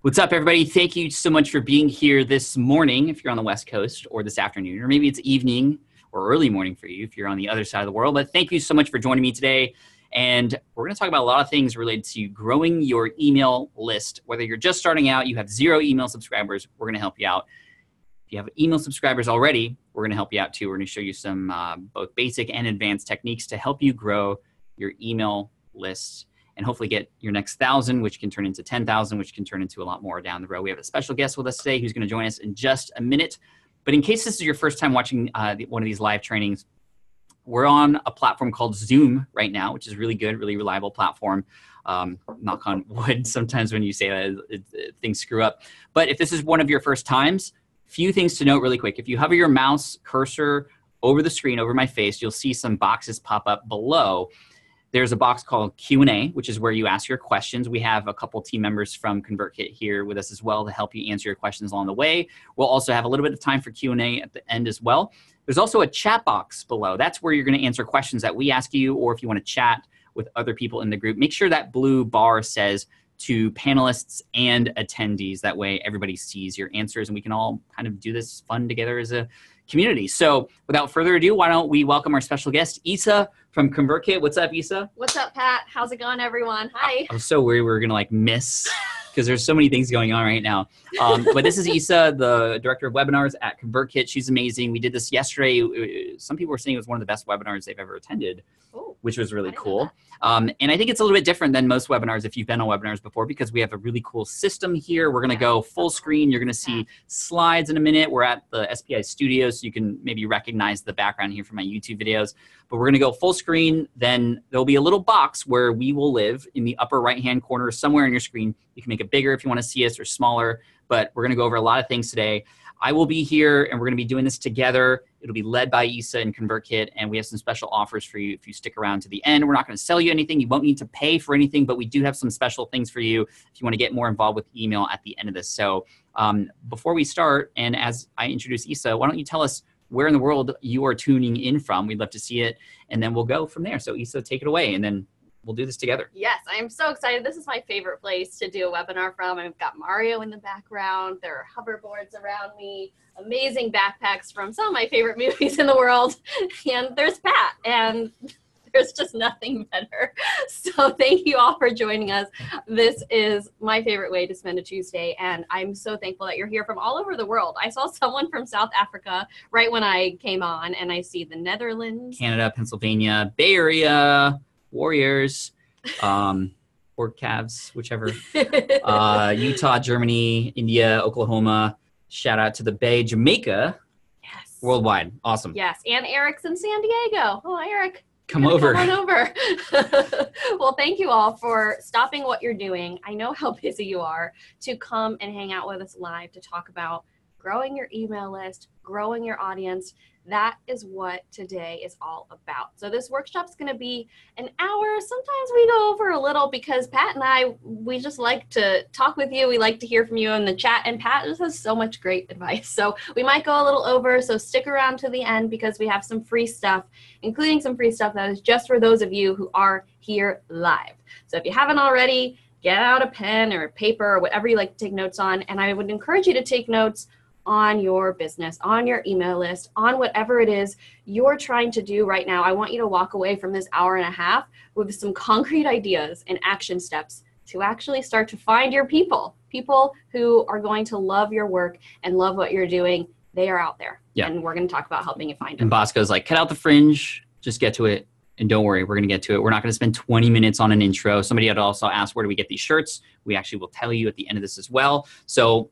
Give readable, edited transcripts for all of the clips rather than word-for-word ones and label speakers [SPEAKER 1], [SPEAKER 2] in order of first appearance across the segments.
[SPEAKER 1] What's up, everybody? Thank you so much for being here this morning if you're on the West Coast, or this afternoon, or maybe it's evening or early morning for you if you're on the other side of the world. But thank you so much for joining me today. And we're going to talk about a lot of things related to growing your email list. Whether you're just starting out, you have 0 email subscribers, we're going to help you out. If you have email subscribers already, we're going to help you out too. We're going to show you some both basic and advanced techniques to help you grow your email list and hopefully get your next 1,000, which can turn into 10,000, which can turn into a lot more down the road. We have a special guest with us today who's going to join us in just a minute. But in case this is your first time watching one of these live trainings, we're on a platform called Zoom right now, which is really good, really reliable platform. Knock on wood, sometimes when you say that, things screw up. But if this is one of your first times, few things to note really quick. If you hover your mouse cursor over the screen, over my face, you'll see some boxes pop up below. There's a box called Q&A, which is where you ask your questions. We have a couple team members from ConvertKit here with us as well to help you answer your questions along the way. We'll also have a little bit of time for Q&A at the end as well. There's also a chat box below. That's where you're going to answer questions that we ask you, or if you want to chat with other people in the group. Make sure that blue bar says to panelists and attendees. That way everybody sees your answers and we can all kind of do this fun together as a community. So without further ado, why don't we welcome our special guest, Isa from ConvertKit. What's up, Isa?
[SPEAKER 2] What's up, Pat? How's it going, everyone? Hi.
[SPEAKER 1] I'm so worried we're going to miss because there's so many things going on right now. But this is Isa, the director of webinars at ConvertKit. She's amazing. We did this yesterday. Some people were saying it was one of the best webinars they've ever attended, which was really cool. And I think it's a little bit different than most webinars if you've been on webinars before, because we have a really cool system here. We're going to go full screen. You're going to see slides in a minute. We're at the SPI studio, so you can maybe recognize the background here from my YouTube videos. But we're going to go full screen. Then there'll be a little box where we will live in the upper right-hand corner somewhere on your screen. You can make it bigger if you want to see us, or smaller. But we're going to go over a lot of things today. I will be here, and we're going to be doing this together. It'll be led by Isa and ConvertKit, and we have some special offers for you if you stick around to the end. We're not going to sell you anything. You won't need to pay for anything, but we do have some special things for you if you want to get more involved with email at the end of this. So before we start, and as I introduce Isa, why don't you tell us where in the world you are tuning in from? We'd love to see it, and then we'll go from there. So Isa, take it away, and then we'll do this together.
[SPEAKER 2] Yes, I am so excited. This is my favorite place to do a webinar from. I've got Mario in the background. There are hoverboards around me, amazing backpacks from some of my favorite movies in the world. And there's Pat, and there's just nothing better. So thank you all for joining us. This is my favorite way to spend a Tuesday, and I'm so thankful that you're here from all over the world. I saw someone from South Africa right when I came on, and I see the Netherlands,
[SPEAKER 1] Canada, Pennsylvania, Bay Area, Warriors, or Cavs, whichever. Utah, Germany, India, Oklahoma. Shout out to the Bay, Jamaica.
[SPEAKER 2] Yes.
[SPEAKER 1] Worldwide. Awesome.
[SPEAKER 2] Yes. And Eric's in San Diego. Oh, Eric.
[SPEAKER 1] Come over.
[SPEAKER 2] Come on over. Well, thank you all for stopping what you're doing. I know how busy you are to come and hang out with us live to talk about growing your email list, growing your audience. That is what today is all about. So this workshop's going to be an hour. Sometimes we go over a little because Pat and I, we just like to talk with you. We like to hear from you in the chat, and Pat just has so much great advice. So we might go a little over, so stick around to the end because we have some free stuff, including some free stuff that is just for those of you who are here live. So if you haven't already, get out a pen or paper or whatever you like to take notes on, and I would encourage you to take notes on your business, on your email list, on whatever it is you're trying to do right now. I want you to walk away from this hour and a half with some concrete ideas and action steps to actually start to find your people who are going to love your work and love what you're doing. They are out there. Yeah. And we're going to talk about helping you find them.
[SPEAKER 1] And Bosco's like, cut out the fringe, just get to it. And don't worry, we're going to get to it. We're not going to spend 20 minutes on an intro. Somebody had also asked, where do we get these shirts? We actually will tell you at the end of this as well. So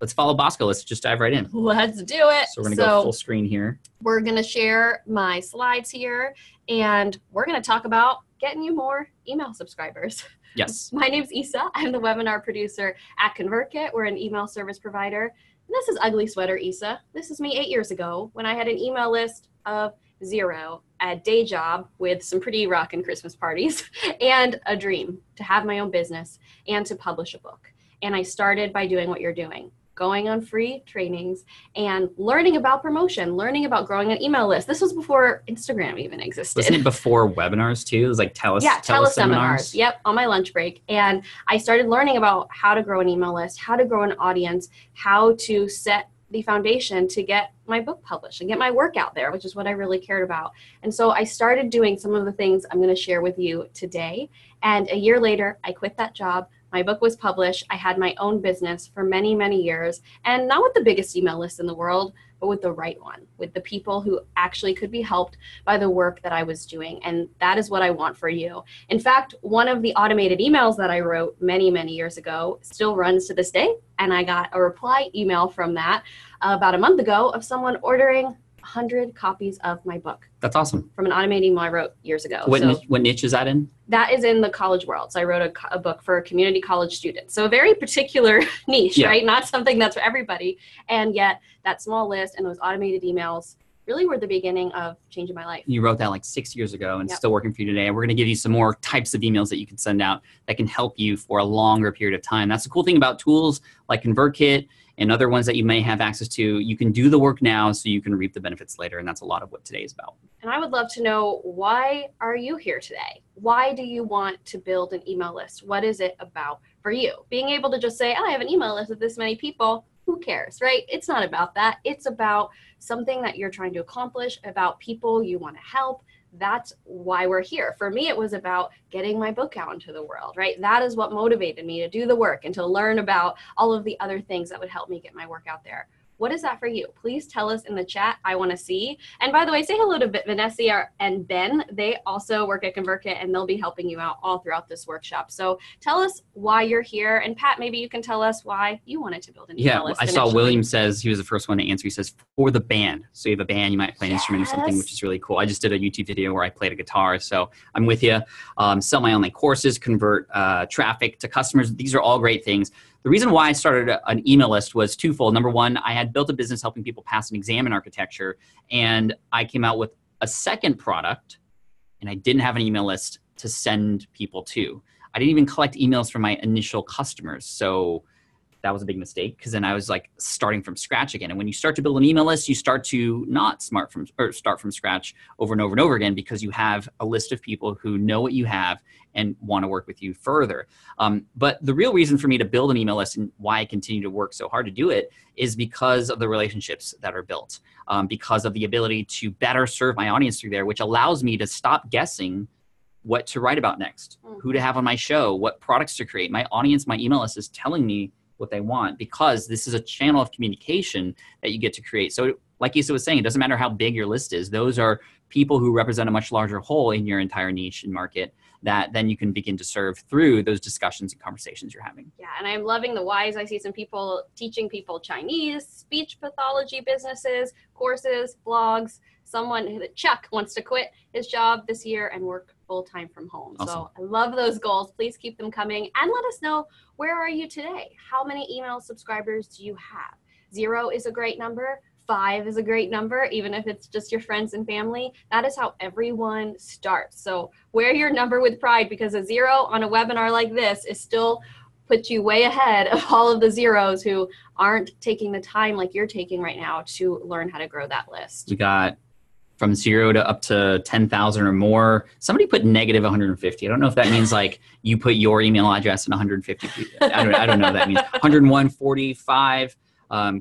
[SPEAKER 1] let's follow Bosco. Let's just dive right in.
[SPEAKER 2] Let's do it.
[SPEAKER 1] So we're going to go full screen here.
[SPEAKER 2] We're going to share my slides here, and we're going to talk about getting you more email subscribers.
[SPEAKER 1] Yes.
[SPEAKER 2] My name's Isa. I'm the webinar producer at ConvertKit. We're an email service provider. And this is Ugly Sweater Isa. This is me 8 years ago when I had an email list of 0, a day job with some pretty rockin' Christmas parties, and a dream to have my own business and to publish a book. And I started by doing what you're doing. going on free trainings and learning about promotion, learning about growing an email list. This was before Instagram even existed.
[SPEAKER 1] Wasn't it before webinars too? It was like
[SPEAKER 2] teleseminars. Yep, on my lunch break. And I started learning about how to grow an email list, how to grow an audience, how to set the foundation to get my book published and get my work out there, which is what I really cared about. And so I started doing some of the things I'm going to share with you today. And a year later, I quit that job. My book was published. I had my own business for many, many years, and not with the biggest email list in the world, but with the right one, with the people who actually could be helped by the work that I was doing. And that is what I want for you. In fact, one of the automated emails that I wrote many, many years ago still runs to this day. And I got a reply email from that about a month ago of someone ordering 100 copies of my book.
[SPEAKER 1] That's awesome.
[SPEAKER 2] From an automated email I wrote years ago.
[SPEAKER 1] What niche is that in?
[SPEAKER 2] That is in the college world. So I wrote a book for community college students. So a very particular niche, right? Not something that's for everybody. And yet that small list and those automated emails really were the beginning of changing my life.
[SPEAKER 1] You wrote that like 6 years ago and still working for you today. And we're going to give you some more types of emails that you can send out that can help you for a longer period of time. That's the cool thing about tools like ConvertKit and other ones that you may have access to. You can do the work now so you can reap the benefits later. And that's a lot of what today is about.
[SPEAKER 2] And I would love to know, why are you here today? Why do you want to build an email list? What is it about for you? Being able to just say, oh, I have an email list of this many people, who cares, right? It's not about that. It's about something that you're trying to accomplish, about people you want to help. That's why we're here. For me, it was about getting my book out into the world, right? That is what motivated me to do the work and to learn about all of the other things that would help me get my work out there. What is that for you? Please tell us in the chat. I want to see. And by the way, say hello to Vanessa and Ben. They also work at ConvertKit, and they'll be helping you out all throughout this workshop. So tell us why you're here. And Pat, maybe you can tell us why you wanted to build an email list.
[SPEAKER 1] I saw William says, he was the first one to answer. He says, for the band. So you have a band, you might play an instrument or something, which is really cool. I just did a YouTube video where I played a guitar. So I'm with you. Sell my online courses, convert traffic to customers. These are all great things. The reason why I started an email list was twofold. Number one, I had built a business helping people pass an exam in architecture, and I came out with a second product, and I didn't have an email list to send people to. I didn't even collect emails from my initial customers. So that was a big mistake, because then I was like starting from scratch again. And when you start to build an email list, you start to not start from scratch over and over and over again, because you have a list of people who know what you have and want to work with you further. But the real reason for me to build an email list and why I continue to work so hard to do it is because of the relationships that are built, because of the ability to better serve my audience through there, which allows me to stop guessing what to write about next, who to have on my show, what products to create. My audience, my email list is telling me what they want, because this is a channel of communication that you get to create. So like Issa was saying, it doesn't matter how big your list is. Those are people who represent a much larger whole in your entire niche and market that then you can begin to serve through those discussions and conversations you're having.
[SPEAKER 2] Yeah, and I'm loving the whys. I see some people teaching people Chinese, speech pathology businesses, courses, blogs. Someone, Chuck, wants to quit his job this year and work full-time from home. Awesome. So I love those goals. Please keep them coming, and let us know, where are you today? How many email subscribers do you have? 0 is a great number. 5 is a great number, even if it's just your friends and family. That is how everyone starts. So wear your number with pride, because a 0 on a webinar like this is still puts you way ahead of all of the zeros who aren't taking the time like you're taking right now to learn how to grow that list.
[SPEAKER 1] We got from 0 to up to 10,000 or more. Somebody put negative 150. I don't know if that means like you put your email address in 150. I don't know what that means. 101, 45.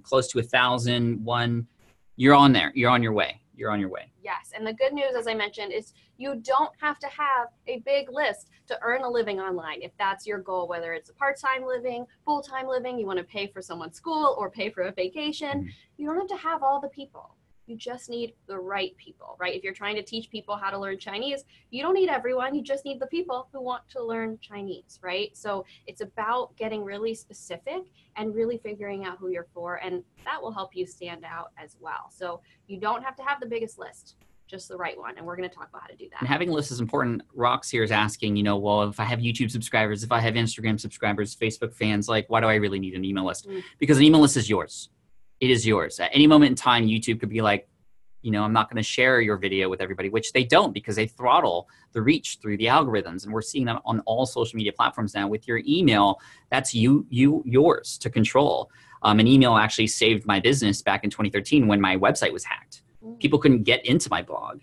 [SPEAKER 1] Close to 1,000, 1. You're on there. You're on your way. You're on your way.
[SPEAKER 2] Yes. And the good news, as I mentioned, is you don't have to have a big list to earn a living online. If that's your goal, whether it's a part-time living, full-time living, you want to pay for someone's school or pay for a vacation, you don't have to have all the people. You just need the right people, right? If you're trying to teach people how to learn Chinese, you don't need everyone. You just need the people who want to learn Chinese, right? So it's about getting really specific and really figuring out who you're for, and that will help you stand out as well. So you don't have to have the biggest list, just the right one. And we're going to talk about how to do that.
[SPEAKER 1] And having a list is important. Rox here is asking, well, if I have YouTube subscribers, if I have Instagram subscribers, Facebook fans, like, why do I really need an email list? Because an email list is yours. It is yours. At any moment in time, YouTube could be like, I'm not going to share your video with everybody, which they don't, because they throttle the reach through the algorithms. And we're seeing that on all social media platforms now. With your email, that's yours to control. An email actually saved my business back in 2013 when my website was hacked. People couldn't get into my blog,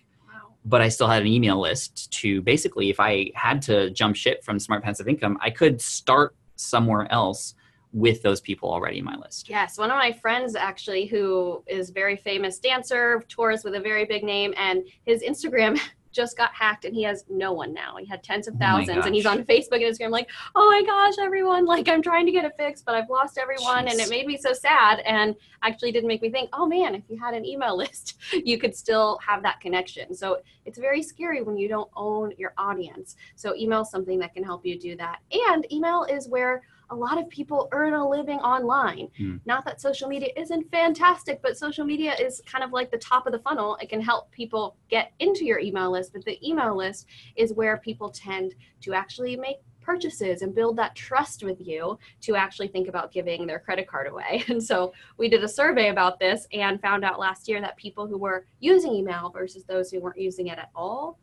[SPEAKER 1] but I still had an email list to basically, if I had to jump ship from Smart Passive Income, I could start somewhere else with those people already in my list.
[SPEAKER 2] Yes, one of my friends actually, who is very famous dancer, tours with a very big name, and his Instagram just got hacked and he has no one now. He had tens of thousands and he's on Facebook and Instagram like, oh my gosh, everyone, like I'm trying to get it fixed, but I've lost everyone. And it made me so sad and actually did make me think, oh man, if you had an email list, you could still have that connection. So it's very scary when you don't own your audience. So email is something that can help you do that. And email is where a lot of people earn a living online. Not that social media isn't fantastic, but social media is kind of like the top of the funnel. It can help people get into your email list, but the email list is where people tend to actually make purchases and build that trust with you to actually think about giving their credit card away. And so we did a survey about this and found out last year that people who were using email versus those who weren't using it at all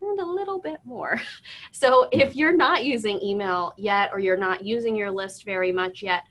[SPEAKER 2] earned a little bit more. So if you're not using email yet, or you're not using your list very much yet,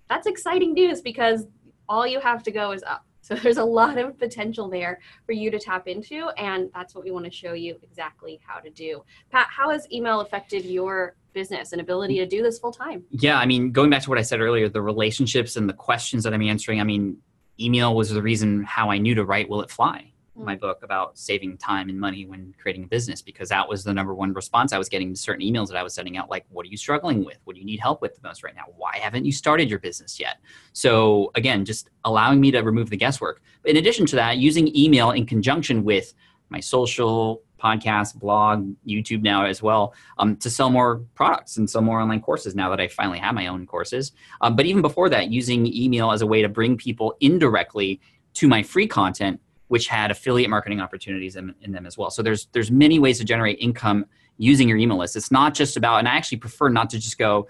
[SPEAKER 2] that's exciting news because all you have to go is up. So there's a lot of potential there for you to tap into, and that's what we want to show you exactly how to do. Pat, how has email affected your business and ability to do this full time?
[SPEAKER 1] Yeah, I mean, going back to what I said earlier, the relationships and the questions that I'm answering, I mean, email was the reason how I knew to write Will It Fly? My book about saving time and money when creating a business, because that was the number one response I was getting to certain emails that I was sending out. Like, what are you struggling with? What do you need help with the most right now? Why haven't you started your business yet? So again, just allowing me to remove the guesswork. But in addition to that, using email in conjunction with my social, podcast, blog, YouTube now as well, to sell more products and sell more online courses now that I finally have my own courses. But even before that, using email as a way to bring people indirectly to my free content, which had affiliate marketing opportunities in them as well. So there's many ways to generate income using your email list. It's not just about, and I actually prefer not to just go,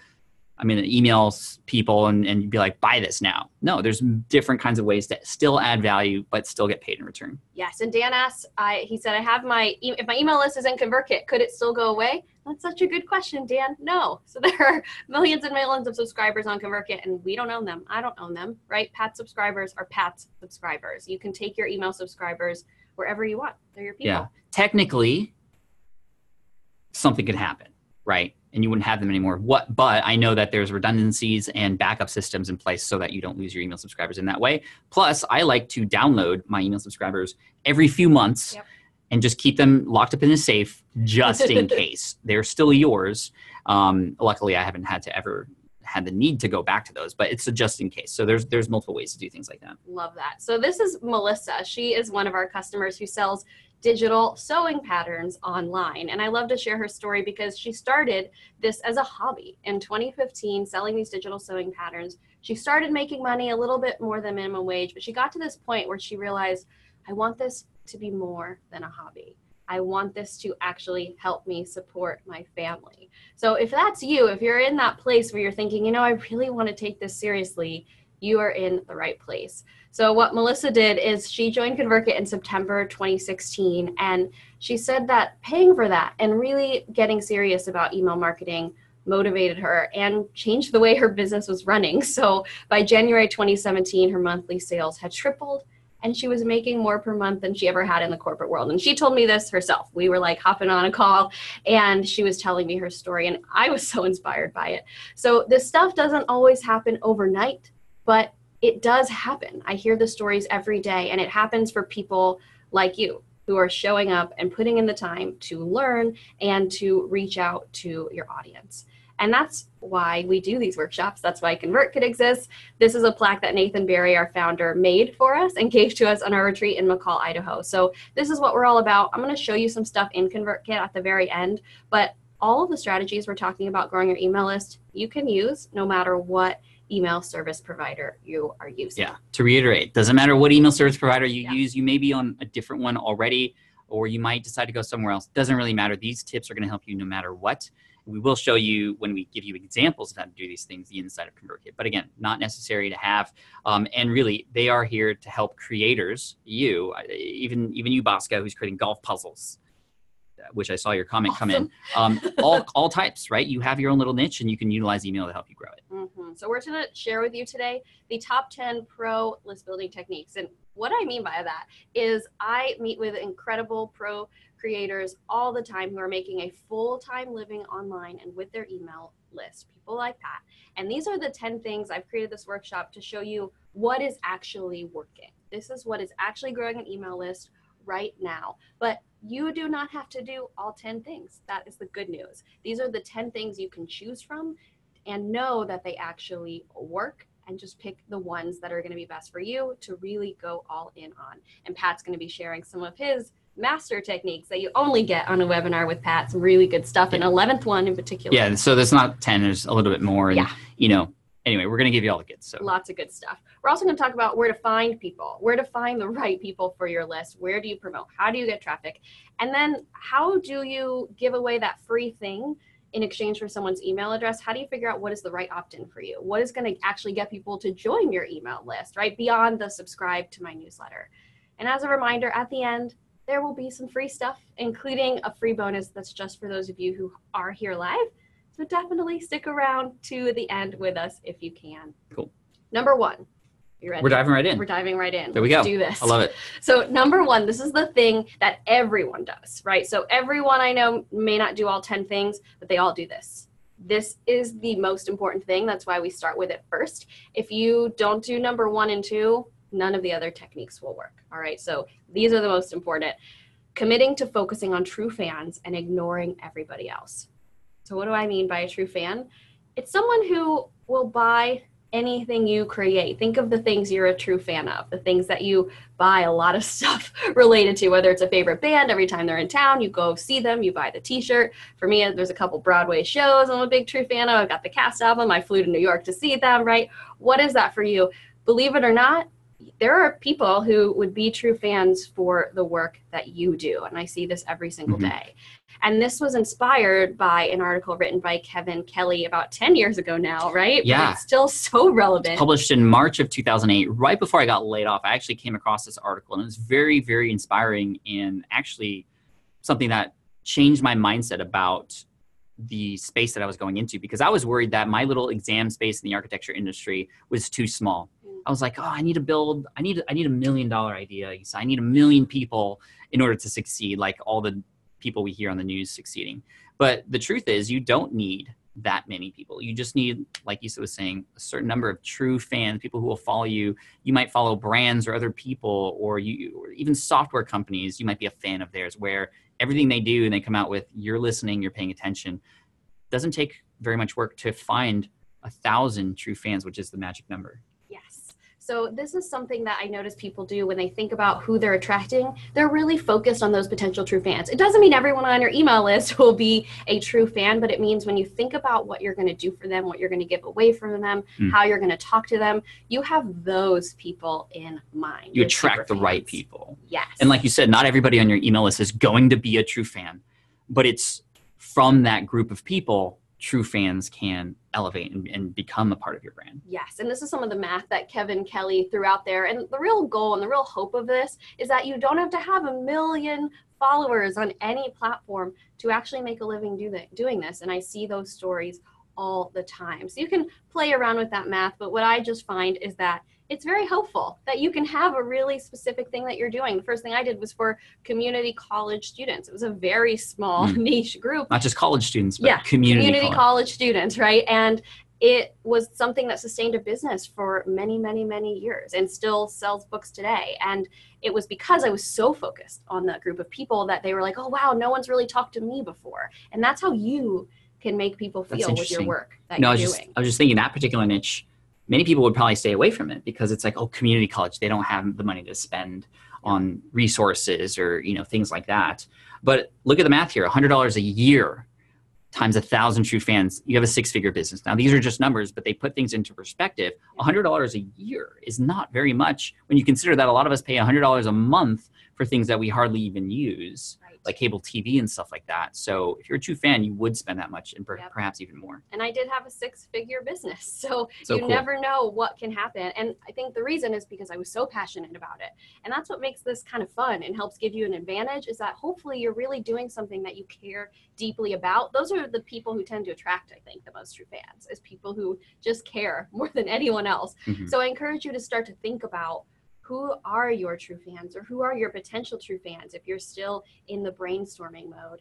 [SPEAKER 1] I'm going to email people and be like, buy this now. No, there's different kinds of ways to still add value, but still get paid in return.
[SPEAKER 2] Yes, and Dan asked, he said, I have if my email list is in ConvertKit, could it still go away? That's such a good question, Dan. No. So there are millions and millions of subscribers on ConvertKit, and we don't own them. I don't own them, right? Pat's subscribers are Pat's subscribers. You can take your email subscribers wherever you want. They're your people.
[SPEAKER 1] Yeah. Technically, something could happen, right? And you wouldn't have them anymore. But I know that there's redundancies and backup systems in place so that you don't lose your email subscribers in that way. Plus, I like to download my email subscribers every few months and just keep them locked up in a safe just in case. They're still yours. Luckily, I haven't had the need to go back to those, but it's a just in case. So there's multiple ways to do things like that.
[SPEAKER 2] Love that. So this is Melissa. She is one of our customers who sells digital sewing patterns online. And I love to share her story because she started this as a hobby in 2015, selling these digital sewing patterns. She started making money a little bit more than minimum wage, but she got to this point where she realized, I want this to be more than a hobby. I want this to actually help me support my family. So if that's you, if you're in that place where you're thinking, I really want to take this seriously, you are in the right place. So what Melissa did is she joined ConvertKit in September 2016, and she said that paying for that and really getting serious about email marketing motivated her and changed the way her business was running. So by January 2017, her monthly sales had tripled, and she was making more per month than she ever had in the corporate world. And she told me this herself. We were like hopping on a call, and she was telling me her story, and I was so inspired by it. So this stuff doesn't always happen overnight, but it does happen. I hear the stories every day, and it happens for people like you who are showing up and putting in the time to learn and to reach out to your audience. And that's why we do these workshops. That's why ConvertKit exists. This is a plaque that Nathan Barry, our founder, made for us and gave to us on our retreat in McCall, Idaho. So this is what we're all about. I'm going to show you some stuff in ConvertKit at the very end, but all of the strategies we're talking about growing your email list, you can use no matter what email service provider you are using.
[SPEAKER 1] Yeah, to reiterate, doesn't matter what email service provider you use, you may be on a different one already, or you might decide to go somewhere else. Doesn't really matter. These tips are going to help you no matter what. We will show you when we give you examples of how to do these things, the inside of ConvertKit. But again, not necessary to have. And really, they are here to help creators, even you, Bosco, who's creating golf puzzles. which I saw your comment come in. All types, right? You have your own little niche, and you can utilize email to help you grow it.
[SPEAKER 2] So we're going to share with you today the top 10 pro list building techniques. And what I mean by that is I meet with incredible pro creators all the time who are making a full-time living online and with their email list, people like that. And these are the 10 things. I've created this workshop to show you what is actually working. This is what is actually growing an email list right now. But you do not have to do all 10 things. That is the good news. These are the 10 things you can choose from and know that they actually work, and just pick the ones that are going to be best for you to really go all in on. And Pat's going to be sharing some of his master techniques that you only get on a webinar with Pat, some really good stuff, an 11th one in particular.
[SPEAKER 1] Yeah, so there's not 10, there's a little bit more. And, anyway, we're going to give you all the goods. So
[SPEAKER 2] lots of good stuff. We're also going to talk about where to find people, where to find the right people for your list. Where do you promote? How do you get traffic? And then how do you give away that free thing in exchange for someone's email address? How do you figure out what is the right opt-in for you? What is going to actually get people to join your email list, right? Beyond the subscribe to my newsletter. And as a reminder, at the end, there will be some free stuff, including a free bonus that's just for those of you who are here live. So definitely stick around to the end with us if you can.
[SPEAKER 1] Cool.
[SPEAKER 2] Number one. You ready?
[SPEAKER 1] We're diving right in.
[SPEAKER 2] We're diving right in.
[SPEAKER 1] There we go.
[SPEAKER 2] Let's do this.
[SPEAKER 1] I love it.
[SPEAKER 2] So number one, this is the thing that everyone does, right? So everyone I know may not do all 10 things, but they all do this. This is the most important thing. That's why we start with it first. If you don't do number 1 and 2, none of the other techniques will work. All right. So these are the most important. Committing to focusing on true fans and ignoring everybody else. So what do I mean by a true fan? It's someone who will buy anything you create. Think of the things you're a true fan of, the things that you buy a lot of stuff related to, whether it's a favorite band, every time they're in town, you go see them, you buy the t-shirt. For me, there's a couple Broadway shows I'm a big true fan of. I've got the cast album. I flew to New York to see them, right? What is that for you? Believe it or not, there are people who would be true fans for the work that you do. And I see this every single day. And this was inspired by an article written by Kevin Kelly about 10 years ago now, right?
[SPEAKER 1] Yeah.
[SPEAKER 2] But it's still so relevant.
[SPEAKER 1] It's published in March of 2008, right before I got laid off. I actually came across this article, and it was very, very inspiring, and actually something that changed my mindset about the space that I was going into, because I was worried that my little exam space in the architecture industry was too small. I was like, oh, I need a $1 million idea. So I need 1 million people in order to succeed, like all the people we hear on the news succeeding. But the truth is, you don't need that many people. You just need, like Issa was saying, a certain number of true fans, people who will follow you. You might follow brands or other people, or even software companies. You might be a fan of theirs, where everything they do and they come out with, you're listening, you're paying attention. It doesn't take very much work to find 1,000 true fans, which is the magic number.
[SPEAKER 2] So this is something that I notice people do when they think about who they're attracting. They're really focused on those potential true fans. It doesn't mean everyone on your email list will be a true fan, but it means when you think about what you're going to do for them, what you're going to give away from them, how you're going to talk to them, you have those people in mind.
[SPEAKER 1] You attract the right people.
[SPEAKER 2] Yes.
[SPEAKER 1] And like you said, not everybody on your email list is going to be a true fan, but it's from that group of people true fans can elevate and become a part of your brand.
[SPEAKER 2] Yes, and this is some of the math that Kevin Kelly threw out there. And the real goal and the real hope of this is that you don't have to have 1 million followers on any platform to actually make a living doing this. And I see those stories all the time. So you can play around with that math, but what I just find is that it's very helpful that you can have a really specific thing that you're doing. The first thing I did was for community college students. It was a very small niche group.
[SPEAKER 1] Not just college students, but community
[SPEAKER 2] college students, right? And it was something that sustained a business for many, many, many years and still sells books today. And it was because I was so focused on that group of people that they were like, oh, wow, no one's really talked to me before. And that's how you can make people feel with your work that you're doing.
[SPEAKER 1] I was just thinking that particular niche, many people would probably stay away from it because it's like, oh, community college, they don't have the money to spend on resources or, things like that. But look at the math here, $100 a year times 1,000 true fans, you have a 6-figure business. Now, these are just numbers, but they put things into perspective. $100 a year is not very much when you consider that a lot of us pay $100 a month for things that we hardly even use.
[SPEAKER 2] Right.
[SPEAKER 1] like cable TV and stuff like that. So if you're a true fan, you would spend that much and perhaps even more.
[SPEAKER 2] And I did have a 6-figure business. So you
[SPEAKER 1] cool.
[SPEAKER 2] Never know what can happen. And I think the reason is because I was so passionate about it. And that's what makes this kind of fun and helps give you an advantage, is that hopefully you're really doing something that you care deeply about. Those are the people who tend to attract, I think, the most true fans, is people who just care more than anyone else. So I encourage you to start to think about, who are your true fans, or who are your potential true fans if you're still in the brainstorming mode.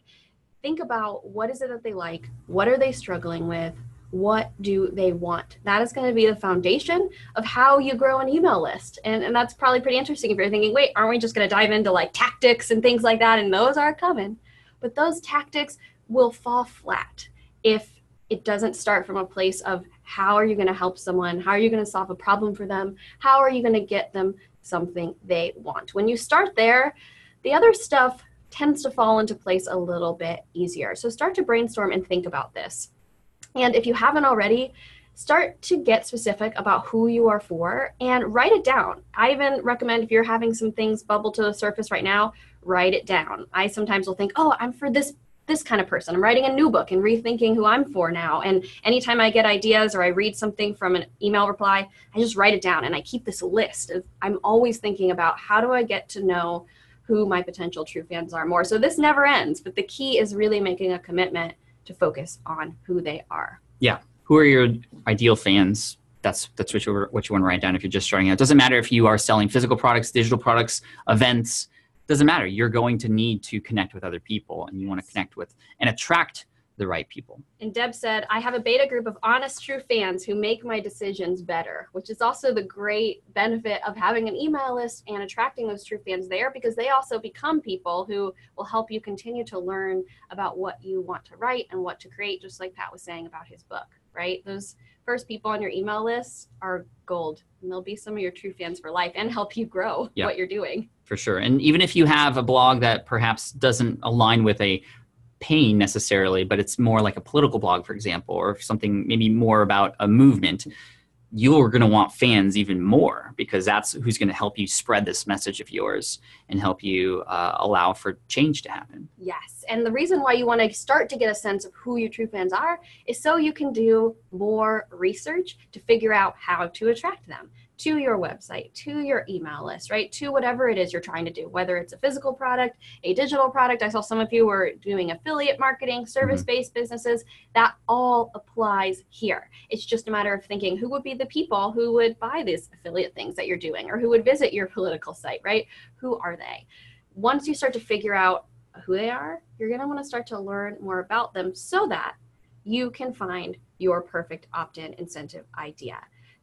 [SPEAKER 2] Think about, what is it that they like? What are they struggling with? What do they want? That is going to be the foundation of how you grow an email list. And that's probably pretty interesting if you're thinking, wait, aren't we just going to dive into like tactics and things like that? And those are coming. But those tactics will fall flat if it doesn't start from a place of, how are you going to help someone? How are you going to solve a problem for them? How are you going to get them something they want? When you start there, the other stuff tends to fall into place a little bit easier. So start to brainstorm and think about this. And if you haven't already, start to get specific about who you are for and write it down. I even recommend, if you're having some things bubble to the surface right now, write it down. I sometimes will think, oh, I'm for this kind of person. I'm writing a new book and rethinking who I'm for now. And anytime I get ideas or I read something from an email reply, I just write it down and I keep this list of, I'm always thinking about, how do I get to know who my potential true fans are more. So this never ends, but the key is really making a commitment to focus on who they are.
[SPEAKER 1] Yeah. Who are your ideal fans? That's what you want to write down if you're just starting out. It doesn't matter if you are selling physical products, digital products, events. Doesn't matter. You're going to need to connect with other people, and you want to connect with and attract the right people.
[SPEAKER 2] And Deb said, I have a beta group of honest, true fans who make my decisions better, which is also the great benefit of having an email list and attracting those true fans there, because they also become people who will help you continue to learn about what you want to write and what to create, just like Pat was saying about his book, right? Those first people on your email list are gold, and they'll be some of your true fans for life and help you grow what you're doing.
[SPEAKER 1] For sure. And even if you have a blog that perhaps doesn't align with a pain necessarily, but it's more like a political blog, for example, or something maybe more about a movement, you're going to want fans even more, because that's who's going to help you spread this message of yours and help you allow for change to happen.
[SPEAKER 2] Yes. And the reason why you want to start to get a sense of who your true fans are is so you can do more research to figure out how to attract them to your website, to your email list, right? To whatever it is you're trying to do, whether it's a physical product, a digital product. I saw some of you were doing affiliate marketing, service-based businesses. That all applies here. It's just a matter of thinking, who would be the people who would buy these affiliate things that you're doing, or who would visit your political site, right? Who are they? Once you start to figure out who they are, you're going to want to start to learn more about them so that you can find your perfect opt-in incentive idea.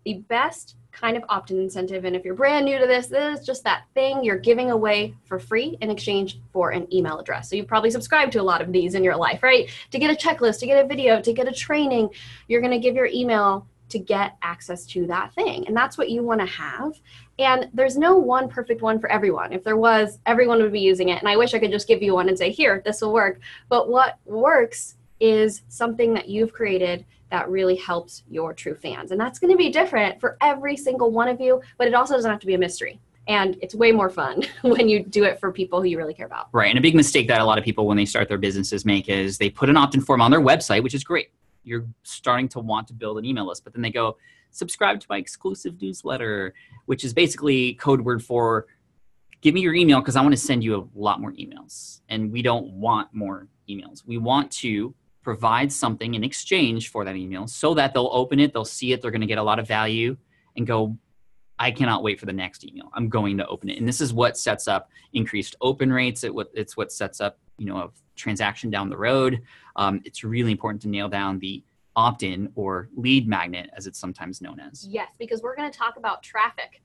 [SPEAKER 2] The best kind of opt-in incentive, and if you're brand new to this is just that thing you're giving away for free in exchange for an email address. So you probably subscribe to a lot of these in your life, right? To get a checklist, to get a video, to get a training, you're going to give your email to get access to that thing. And that's what you want to have. And there's no one perfect one for everyone. If there was, everyone would be using it. And I wish I could just give you one and say, here, this will work. But what works is something that you've created that really helps your true fans. And that's going to be different for every single one of you, but it also doesn't have to be a mystery. And it's way more fun when you do it for people who you really care about.
[SPEAKER 1] Right. And a big mistake that a lot of people, when they start their businesses, make is they put an opt-in form on their website, which is great. You're starting to want to build an email list, but then they go, subscribe to my exclusive newsletter, which is basically code word for, give me your email because I want to send you a lot more emails. And we don't want more emails. We want to provide something in exchange for that email so that they'll open it, they'll see it, they're going to get a lot of value and go, I cannot wait for the next email. I'm going to open it. And this is what sets up increased open rates. It's what sets up, a transaction down the road. It's really important to nail down the opt-in or lead magnet, as it's sometimes known as.
[SPEAKER 2] Yes, because we're going to talk about traffic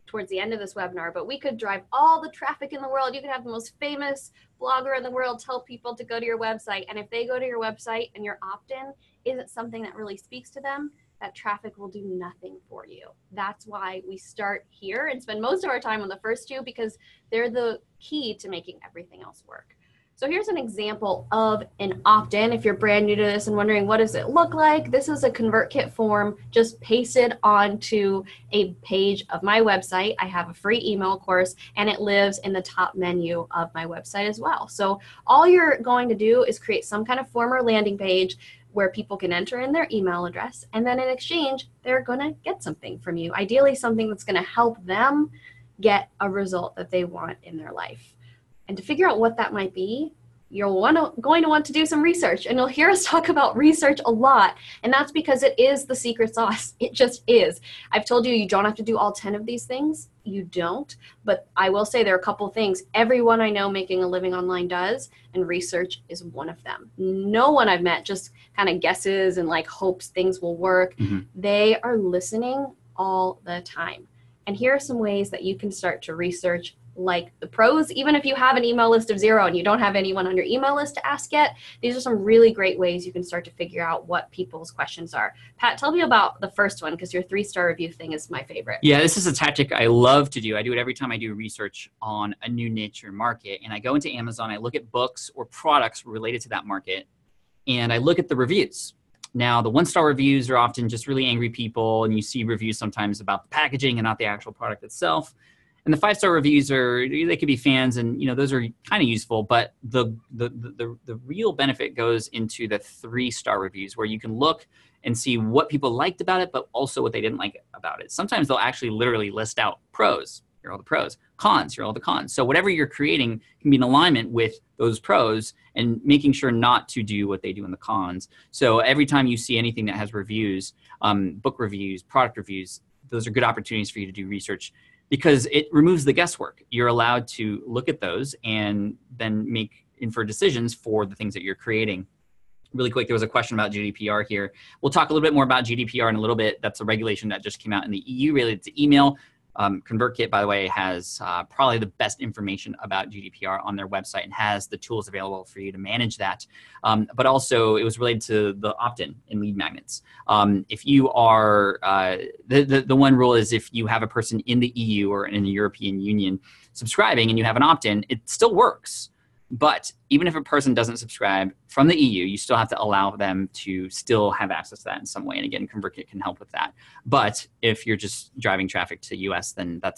[SPEAKER 2] towards the end of this webinar, but we could drive all the traffic in the world. You could have the most famous blogger in the world tell people to go to your website. And if they go to your website and your opt-in isn't something that really speaks to them, that traffic will do nothing for you. That's why we start here and spend most of our time on the first two, because they're the key to making everything else work. So here's an example of an opt-in. If you're brand new to this and wondering what does it look like, this is a ConvertKit form just pasted onto a page of my website. I have a free email course, and it lives in the top menu of my website as well. So all you're going to do is create some kind of form or landing page where people can enter in their email address, and then in exchange, they're going to get something from you. Ideally, something that's going to help them get a result that they want in their life. And to figure out what that might be, you're going to want to do some research. And you'll hear us talk about research a lot. And that's because it is the secret sauce. It just is. I've told you, you don't have to do all 10 of these things. You don't. But I will say there are a couple of things everyone I know making a living online does, and research is one of them. No one I've met just kind of guesses and like hopes things will work. They are listening all the time. And here are some ways that you can start to research like the pros. Even if you have an email list of 0 and you don't have anyone on your email list to ask yet, these are some really great ways you can start to figure out what people's questions are. Pat, tell me about the first one, because your 3-star review thing is my favorite.
[SPEAKER 1] Yeah, this is a tactic I love to do. I do it every time I do research on a new niche or market. And I go into Amazon, I look at books or products related to that market, and I look at the reviews. Now, the 1-star reviews are often just really angry people, and you see reviews sometimes about the packaging and not the actual product itself. And the 5-star reviews they could be fans, and those are kind of useful, but the real benefit goes into the 3-star reviews, where you can look and see what people liked about it, but also what they didn't like about it. Sometimes they'll actually literally list out pros. Here are all the pros. Cons, here are all the cons. So whatever you're creating can be in alignment with those pros, and making sure not to do what they do in the cons. So every time you see anything that has reviews, book reviews, product reviews, those are good opportunities for you to do research, because it removes the guesswork. You're allowed to look at those and then make infer decisions for the things that you're creating. Really quick, there was a question about GDPR here. We'll talk a little bit more about GDPR in a little bit. That's a regulation that just came out in the EU related to email. ConvertKit, by the way, has probably the best information about GDPR on their website, and has the tools available for you to manage that. But also, it was related to the opt-in in lead magnets. If you are, the one rule is if you have a person in the EU or in the European Union subscribing and you have an opt-in, it still works. But even if a person doesn't subscribe from the EU, you still have to allow them to still have access to that in some way. And again, ConvertKit can help with that. But if you're just driving traffic to US, then that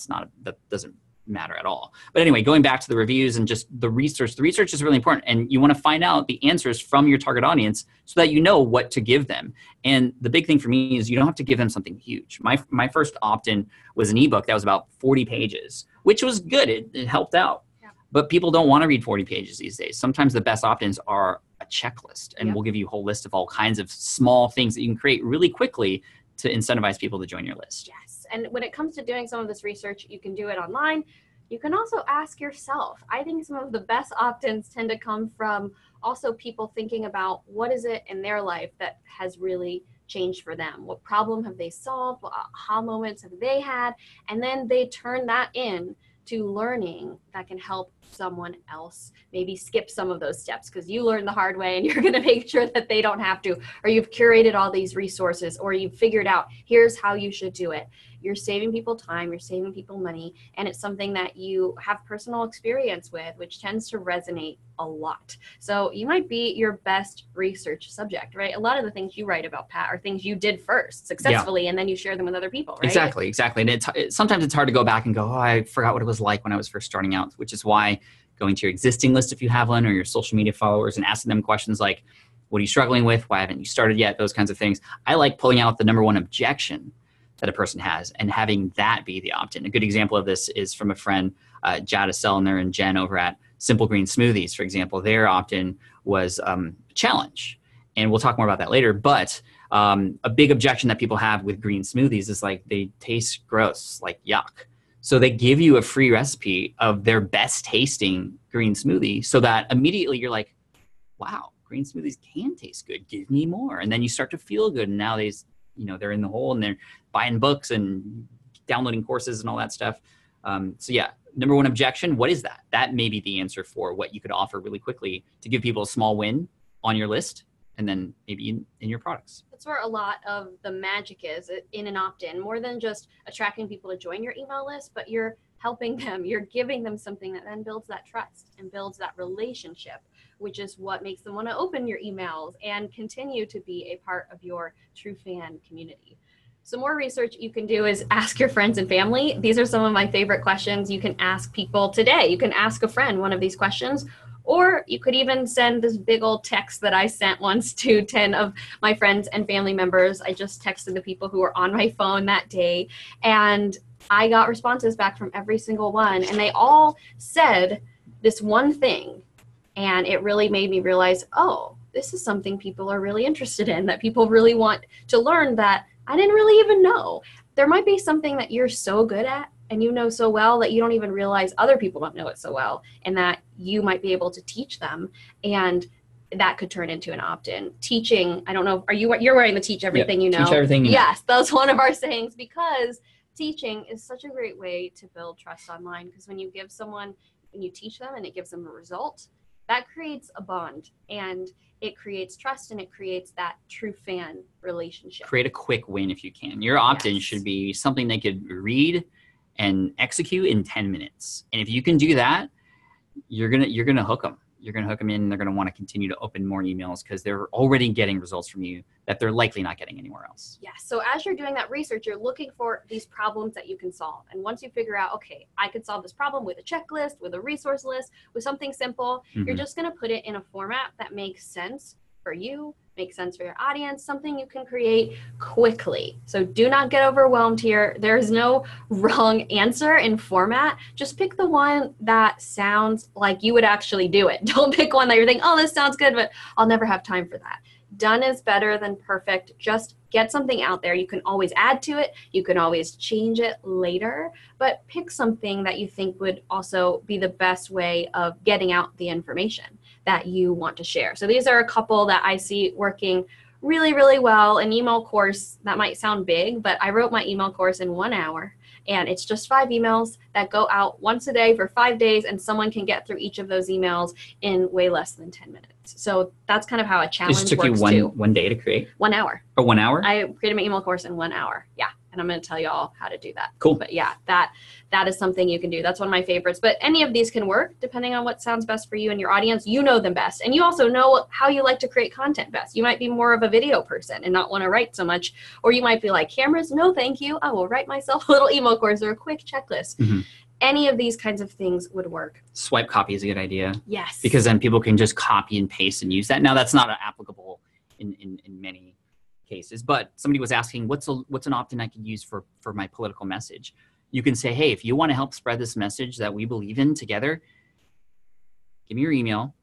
[SPEAKER 1] doesn't matter at all. But anyway, going back to the reviews and just the research is really important. And you want to find out the answers from your target audience so that you know what to give them. And the big thing for me is you don't have to give them something huge. My first opt-in was an ebook that was about 40 pages, which was good. It helped out. But people don't want to read 40 pages these days. Sometimes the best opt-ins are a checklist, and we'll give you a whole list of all kinds of small things that you can create really quickly to incentivize people to join your list.
[SPEAKER 2] Yes, and when it comes to doing some of this research, you can do it online. You can also ask yourself. I think some of the best opt-ins tend to come from also people thinking about what is it in their life that has really changed for them? What problem have they solved? What aha moments have they had? And then they turn that in to learning that can help someone else maybe skip some of those steps because you learned the hard way and you're going to make sure that they don't have to, or you've curated all these resources, or you've figured out here's how you should do it. You're saving people time, you're saving people money, and it's something that you have personal experience with, which tends to resonate a lot. So you might be your best research subject, right? A lot of the things you write about, Pat, are things you did first successfully, and then you share them with other people, right?
[SPEAKER 1] Exactly. And sometimes it's hard to go back and go, oh, I forgot what it was like when I was first starting out, which is why going to your existing list if you have one, or your social media followers, and asking them questions like, what are you struggling with? Why haven't you started yet? Those kinds of things. I like pulling out the number one objection that a person has and having that be the opt-in. A good example of this is from a friend, Jada Sellner and Jen over at Simple Green Smoothies, for example. Their opt-in was challenge. And we'll talk more about that later. But a big objection that people have with green smoothies is like they taste gross, like yuck. So they give you a free recipe of their best tasting green smoothie so that immediately you're like, wow, green smoothies can taste good. Give me more. And then you start to feel good. And now they're in the hole and they're buying books and downloading courses and all that stuff. So yeah, number one objection, what is that? That may be the answer for what you could offer really quickly to give people a small win on your list and then maybe in your products.
[SPEAKER 2] That's where a lot of the magic is in an opt-in, more than just attracting people to join your email list, but you're helping them, you're giving them something that then builds that trust and builds that relationship. which is what makes them want to open your emails and continue to be a part of your true fan community. Some more research you can do is ask your friends and family. These are some of my favorite questions you can ask people today. You can ask a friend one of these questions, or you could even send this big old text that I sent once to 10 of my friends and family members. I just texted the people who were on my phone that day, and I got responses back from every single one, and they all said this one thing, and it really made me realize, oh, this is something people are really interested in, that people really want to learn that I didn't really even know. There might be something that you're so good at and you know so well that you don't even realize other people don't know it so well, and that you might be able to teach them, and that could turn into an opt-in. Teaching, I don't know, you're wearing the teach everything you know?
[SPEAKER 1] Teach everything you know.
[SPEAKER 2] Yes, that's one of our sayings, because teaching is such a great way to build trust online, because when you teach them and it gives them a result, that creates a bond, and it creates trust, and it creates that true fan relationship.
[SPEAKER 1] Create a quick win if you can. Your opt-in should be something they could read and execute in 10 minutes. And if you can do that, you're gonna hook them. You're gonna hook them in. They're gonna want to continue to open more emails because they're already getting results from you that they're likely not getting anywhere else.
[SPEAKER 2] Yeah. So as you're doing that research, you're looking for these problems that you can solve. And once you figure out, okay, I could solve this problem with a checklist, with a resource list, with something simple, you're just going to put it in a format that makes sense for you, makes sense for your audience, something you can create quickly. So do not get overwhelmed here. There's no wrong answer in format. Just pick the one that sounds like you would actually do it. Don't pick one that you're thinking, oh, this sounds good, but I'll never have time for that. Done is better than perfect. Just get something out there. You can always add to it. You can always change it later, but pick something that you think would also be the best way of getting out the information that you want to share. So these are a couple that I see working really, really well. An email course, that might sound big, but I wrote my email course in 1 hour. And it's just 5 emails that go out once a day for 5 days, and someone can get through each of those emails in way less than 10 minutes. So that's kind of how a challenge works too.
[SPEAKER 1] This took you one day to create?
[SPEAKER 2] 1 hour.
[SPEAKER 1] Or 1 hour?
[SPEAKER 2] I created my email course in 1 hour. Yeah. And I'm going to tell you all how to do that.
[SPEAKER 1] Cool.
[SPEAKER 2] But yeah, that is something you can do. That's one of my favorites. But any of these can work depending on what sounds best for you and your audience. You know them best. And you also know how you like to create content best. You might be more of a video person and not want to write so much. Or you might be like, cameras, no thank you. I will write myself a little email course or a quick checklist. Any of these kinds of things would work.
[SPEAKER 1] Swipe copy is a good idea.
[SPEAKER 2] Yes.
[SPEAKER 1] Because then people can just copy and paste and use that. Now, that's not applicable in many cases, but somebody was asking, what's an opt-in I could use for my political message? You can say, hey, if you want to help spread this message that we believe in together, give me your email.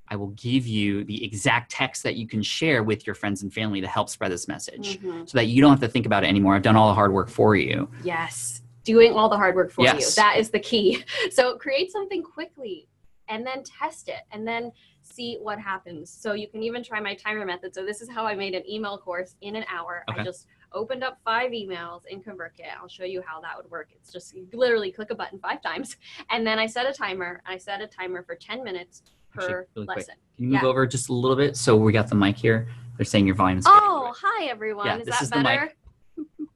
[SPEAKER 1] I will give you the exact text that you can share with your friends and family to help spread this message so that you don't have to think about it anymore. I've done all the hard work for you.
[SPEAKER 2] Yes. Doing all the hard work for you. That is the key. So create something quickly and then test it and then see what happens. So you can even try my timer method. So this is how I made an email course in an hour. Okay. I just opened up 5 emails in ConvertKit. I'll show you how that would work. It's just you literally click a button 5 times. And then I set a timer. I set a timer for 10 minutes per
[SPEAKER 1] really
[SPEAKER 2] lesson.
[SPEAKER 1] Quick. Can you move over just a little bit? So we got the mic here. They're saying your volume is
[SPEAKER 2] hi everyone.
[SPEAKER 1] Yeah,
[SPEAKER 2] is
[SPEAKER 1] this
[SPEAKER 2] that
[SPEAKER 1] is
[SPEAKER 2] better?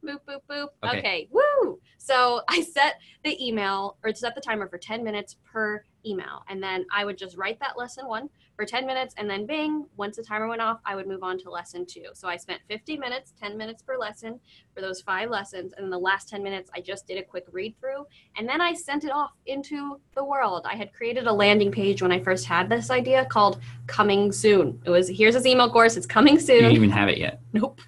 [SPEAKER 2] Boop, boop, boop. Okay. Woo! So I set the email, or set the timer for 10 minutes per email. And then I would just write that lesson 1 for 10 minutes, and then bing, once the timer went off, I would move on to lesson 2. So I spent 50 minutes, 10 minutes per lesson for those 5 lessons. And in the last 10 minutes, I just did a quick read through, and then I sent it off into the world. I had created a landing page when I first had this idea called Coming Soon. It was, here's this email course, it's coming soon.
[SPEAKER 1] You don't even have it yet.
[SPEAKER 2] Nope.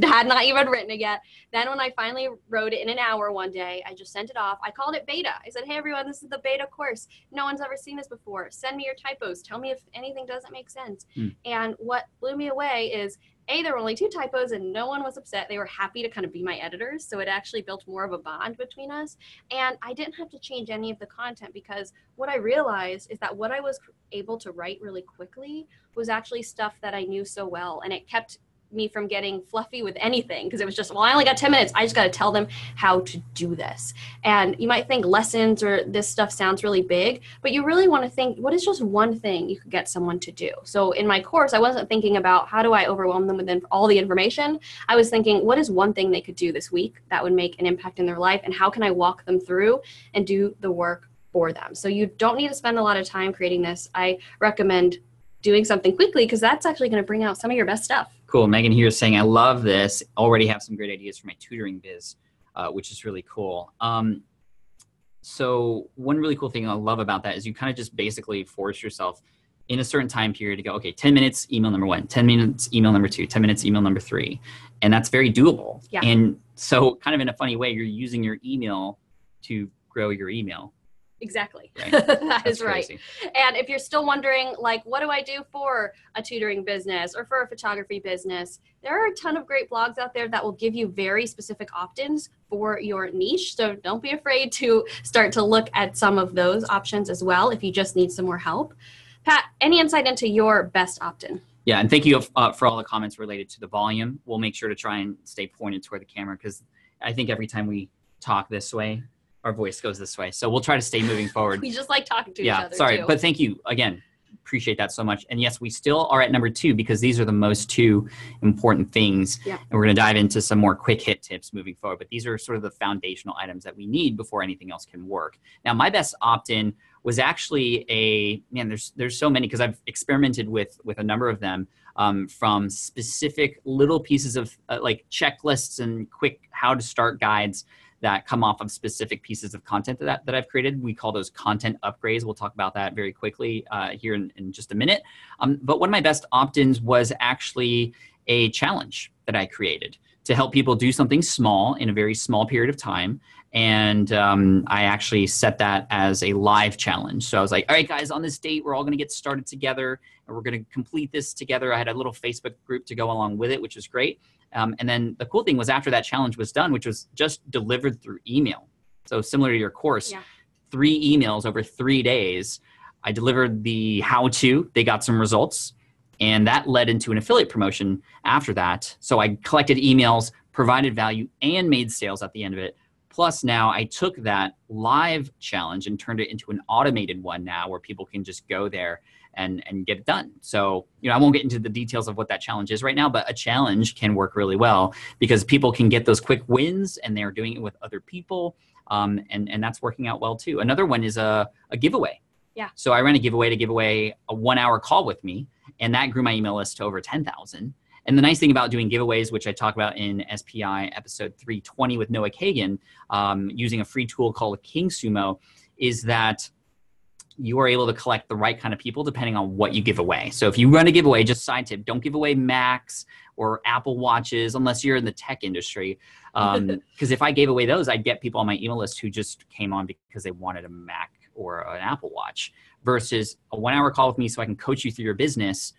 [SPEAKER 2] Had not even written it yet. Then when I finally wrote it in an hour one day, I just sent it off. I called it beta. I said, hey everyone, this is the beta course. No one's ever seen this before. Send me your typos. Tell me if anything doesn't make sense. And what blew me away is, there were only 2 typos and no one was upset. They were happy to kind of be my editors. So it actually built more of a bond between us. And I didn't have to change any of the content, because what I realized is that what I was able to write really quickly was actually stuff that I knew so well. And it kept me from getting fluffy with anything, because it was just, well, I only got 10 minutes. I just got to tell them how to do this. And you might think lessons or this stuff sounds really big, but you really want to think, what is just one thing you could get someone to do? So in my course, I wasn't thinking about how do I overwhelm them with all the information. I was thinking, what is one thing they could do this week that would make an impact in their life? And how can I walk them through and do the work for them? So you don't need to spend a lot of time creating this. I recommend doing something quickly, because that's actually going to bring out some of your best stuff.
[SPEAKER 1] Cool. Megan here is saying, I love this. Already have some great ideas for my tutoring biz, which is really cool. So one really cool thing I love about that is you kind of just basically force yourself in a certain time period to go, okay, 10 minutes, email number 1, 10 minutes, email number 2, 10 minutes, email number 3. And that's very doable.
[SPEAKER 2] Yeah.
[SPEAKER 1] And so kind of in a funny way, you're using your email to grow your email.
[SPEAKER 2] Exactly.
[SPEAKER 1] Right.
[SPEAKER 2] That is right.
[SPEAKER 1] Crazy.
[SPEAKER 2] And if you're still wondering, like, what do I do for a tutoring business or for a photography business? There are a ton of great blogs out there that will give you very specific opt-ins for your niche. So don't be afraid to start to look at some of those options as well if you just need some more help. Pat, any insight into your best opt-in?
[SPEAKER 1] Yeah, and thank you for all the comments related to the volume. We'll make sure to try and stay pointed toward the camera, because I think every time we talk this way, our voice goes this way. So we'll try to stay moving forward.
[SPEAKER 2] We just like talking to each other.
[SPEAKER 1] Sorry,
[SPEAKER 2] too.
[SPEAKER 1] But thank you again. Appreciate that so much. And yes, we still are at number 2 because these are the most 2 important things.
[SPEAKER 2] Yeah.
[SPEAKER 1] And we're going to dive into some more quick hit tips moving forward. But these are sort of the foundational items that we need before anything else can work. Now, my best opt-in was actually there's so many, because I've experimented with a number of them, from specific little pieces of like checklists and quick how to start guides that come off of specific pieces of content that I've created. We call those content upgrades. We'll talk about that very quickly here in just a minute. But one of my best opt-ins was actually a challenge that I created to help people do something small in a very small period of time. And I actually set that as a live challenge. So I was like, all right, guys, on this date, we're all going to get started together and we're going to complete this together. I had a little Facebook group to go along with it, which was great. And then the cool thing was after that challenge was done, which was just delivered through email. So similar to your course, 3 emails over 3 days. I delivered the how-to, they got some results, and that led into an affiliate promotion after that. So I collected emails, provided value, and made sales at the end of it. Plus now I took that live challenge and turned it into an automated one now where people can just go there and get it done. So, I won't get into the details of what that challenge is right now, but a challenge can work really well because people can get those quick wins and they're doing it with other people. And that's working out well too. Another one is a giveaway.
[SPEAKER 2] Yeah.
[SPEAKER 1] So I ran a giveaway to give away a 1-hour call with me, and that grew my email list to over 10,000. And the nice thing about doing giveaways, which I talk about in SPI episode 320 with Noah Kagan, using a free tool called KingSumo, is that you are able to collect the right kind of people depending on what you give away. So if you run a giveaway, just side tip, don't give away Macs or Apple Watches unless you're in the tech industry. Because if I gave away those, I'd get people on my email list who just came on because they wanted a Mac or an Apple Watch, versus a 1-hour call with me so I can coach you through your business.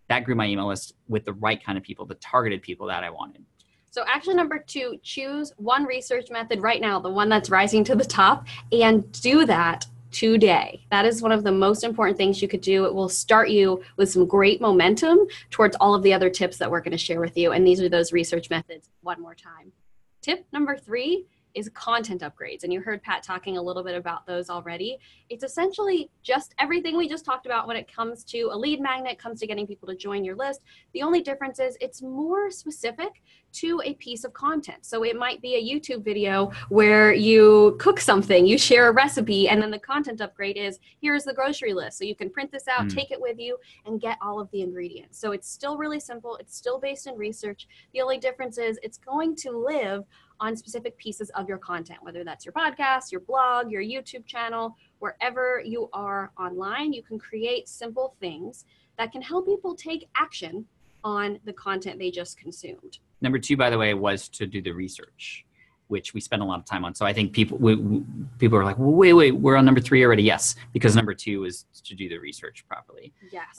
[SPEAKER 1] That grew my email list with the right kind of people, the targeted people that I wanted.
[SPEAKER 2] So action number 2, choose one research method right now, the one that's rising to the top, and do that today. That is one of the most important things you could do. It will start you with some great momentum towards all of the other tips that we're going to share with you. And these are those research methods one more time. Tip number 3 is content upgrades. And you heard Pat talking a little bit about those already. It's essentially just everything we just talked about when it comes to a lead magnet, comes to getting people to join your list. The only difference is it's more specific to a piece of content. So it might be a YouTube video where you cook something, you share a recipe, and then the content upgrade is, here's the grocery list. So you can print this out, take it with you, and get all of the ingredients. So it's still really simple. It's still based in research. The only difference is it's going to live on specific pieces of your content, whether that's your podcast, your blog, your YouTube channel, wherever you are online. You can create simple things that can help people take action on the content they just consumed.
[SPEAKER 1] Number 2, by the way, was to do the research, which we spend a lot of time on. So I think people are like, well, wait, we're on number 3 already. Yes, because number 2 is to do the research properly.
[SPEAKER 2] Yes.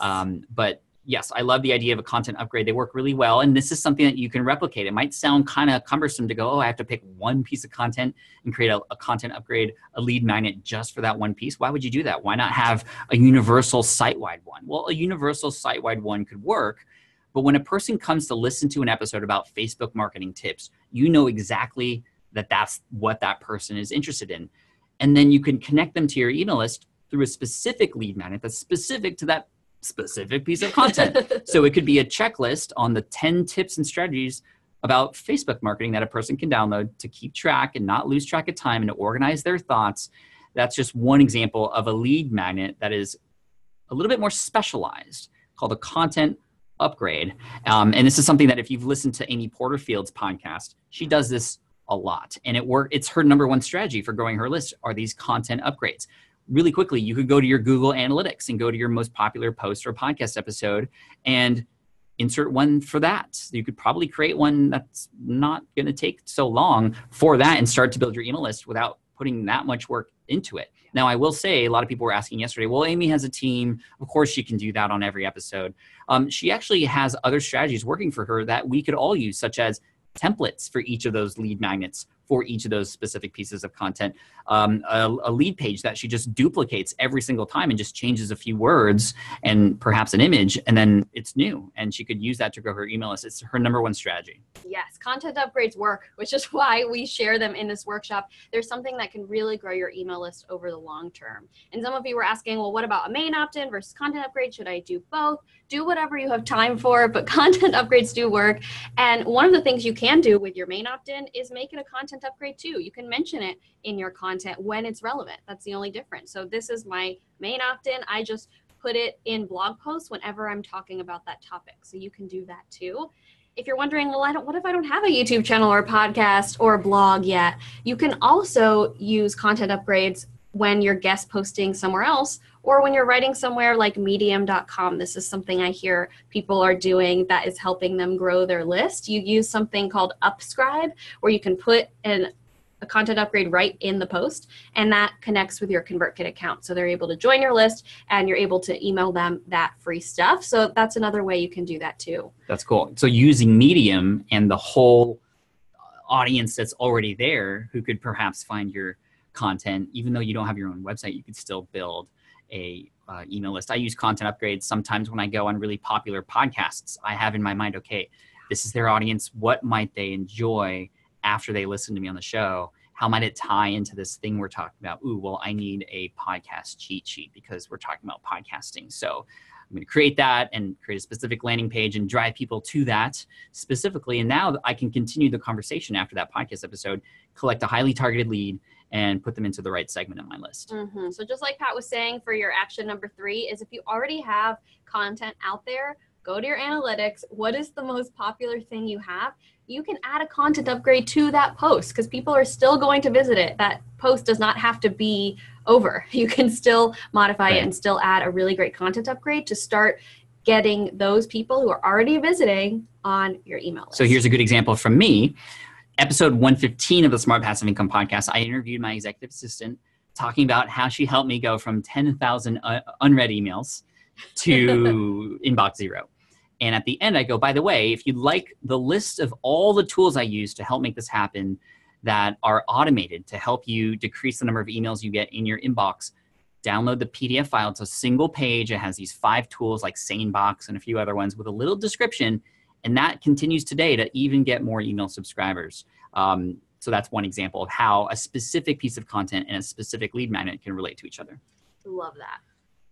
[SPEAKER 1] But yes, I love the idea of a content upgrade. They work really well. And this is something that you can replicate. It might sound kind of cumbersome to go, I have to pick one piece of content and create a content upgrade, a lead magnet just for that one piece. Why would you do that? Why not have a universal site-wide one? Well, a universal site-wide one could work. But when a person comes to listen to an episode about Facebook marketing tips, you know exactly that that's what that person is interested in. And then you can connect them to your email list through a specific lead magnet that's specific to that specific piece of content. So it could be a checklist on the 10 tips and strategies about Facebook marketing that a person can download to keep track and not lose track of time and to organize their thoughts. That's just one example of a lead magnet that is a little bit more specialized, called a content upgrade. And this is something that if you've listened to Amy Porterfield's podcast, she does this a lot. And it's her number one strategy for growing her list are these content upgrades. Really quickly, you could go to your Google Analytics and go to your most popular post or podcast episode and insert one for that. You could probably create one that's not going to take so long for that and start to build your email list without putting that much work into it. Now, I will say a lot of people were asking yesterday, well, Amy has a team. Of course, she can do that on every episode. She actually has other strategies working for her that we could all use, such as templates for each of those lead magnets for each of those specific pieces of content, a lead page that she just duplicates every single time and just changes a few words and perhaps an image, and then it's new. And she could use that to grow her email list. It's her number one strategy.
[SPEAKER 2] Yes, content upgrades work, which is why we share them in this workshop. There's something that can really grow your email list over the long term. And some of you were asking, well, what about a main opt-in versus content upgrade? Should I do both? Do whatever you have time for, but content upgrades do work. And one of the things you can do with your main opt-in is make it a content upgrade too. You can mention it in your content when it's relevant. That's the only difference. So this is my main opt-in. I just put it in blog posts whenever I'm talking about that topic. So you can do that too. If you're wondering, well, what if I don't have a YouTube channel or podcast or a blog yet? You can also use content upgrades when you're guest posting somewhere else or when you're writing somewhere like medium.com. This is something I hear people are doing that is helping them grow their list. You use something called Upscribe where you can put a content upgrade right in the post, and that connects with your ConvertKit account. So they're able to join your list and you're able to email them that free stuff. So that's another way you can do that too.
[SPEAKER 1] That's cool. So using Medium and the whole audience that's already there who could perhaps find your content, even though you don't have your own website, you could still build a email list. I use content upgrades sometimes when I go on really popular podcasts. I have in my mind, okay, this is their audience. What might they enjoy after they listen to me on the show? How might it tie into this thing we're talking about? Ooh, well, I need a podcast cheat sheet because we're talking about podcasting. So I'm going to create that and create a specific landing page and drive people to that specifically. And now I can continue the conversation after that podcast episode, collect a highly targeted lead, and put them into the right segment of my list.
[SPEAKER 2] Mm-hmm. So just like Pat was saying, for your action number 3 is if you already have content out there, go to your analytics. What is the most popular thing you have? You can add a content upgrade to that post because people are still going to visit it. That post does not have to be over. You can still modify it and still add a really great content upgrade to start getting those people who are already visiting on your email list.
[SPEAKER 1] So here's a good example from me. Episode 115 of the Smart Passive Income podcast, I interviewed my executive assistant talking about how she helped me go from 10,000 unread emails to inbox zero. And at the end, I go, by the way, if you'd like the list of all the tools I use to help make this happen that are automated to help you decrease the number of emails you get in your inbox, download the PDF file. It's a single page. It has these 5 tools like SaneBox and a few other ones with a little description. And that continues today to even get more email subscribers. So that's one example of how a specific piece of content and a specific lead magnet can relate to each other.
[SPEAKER 2] Love that.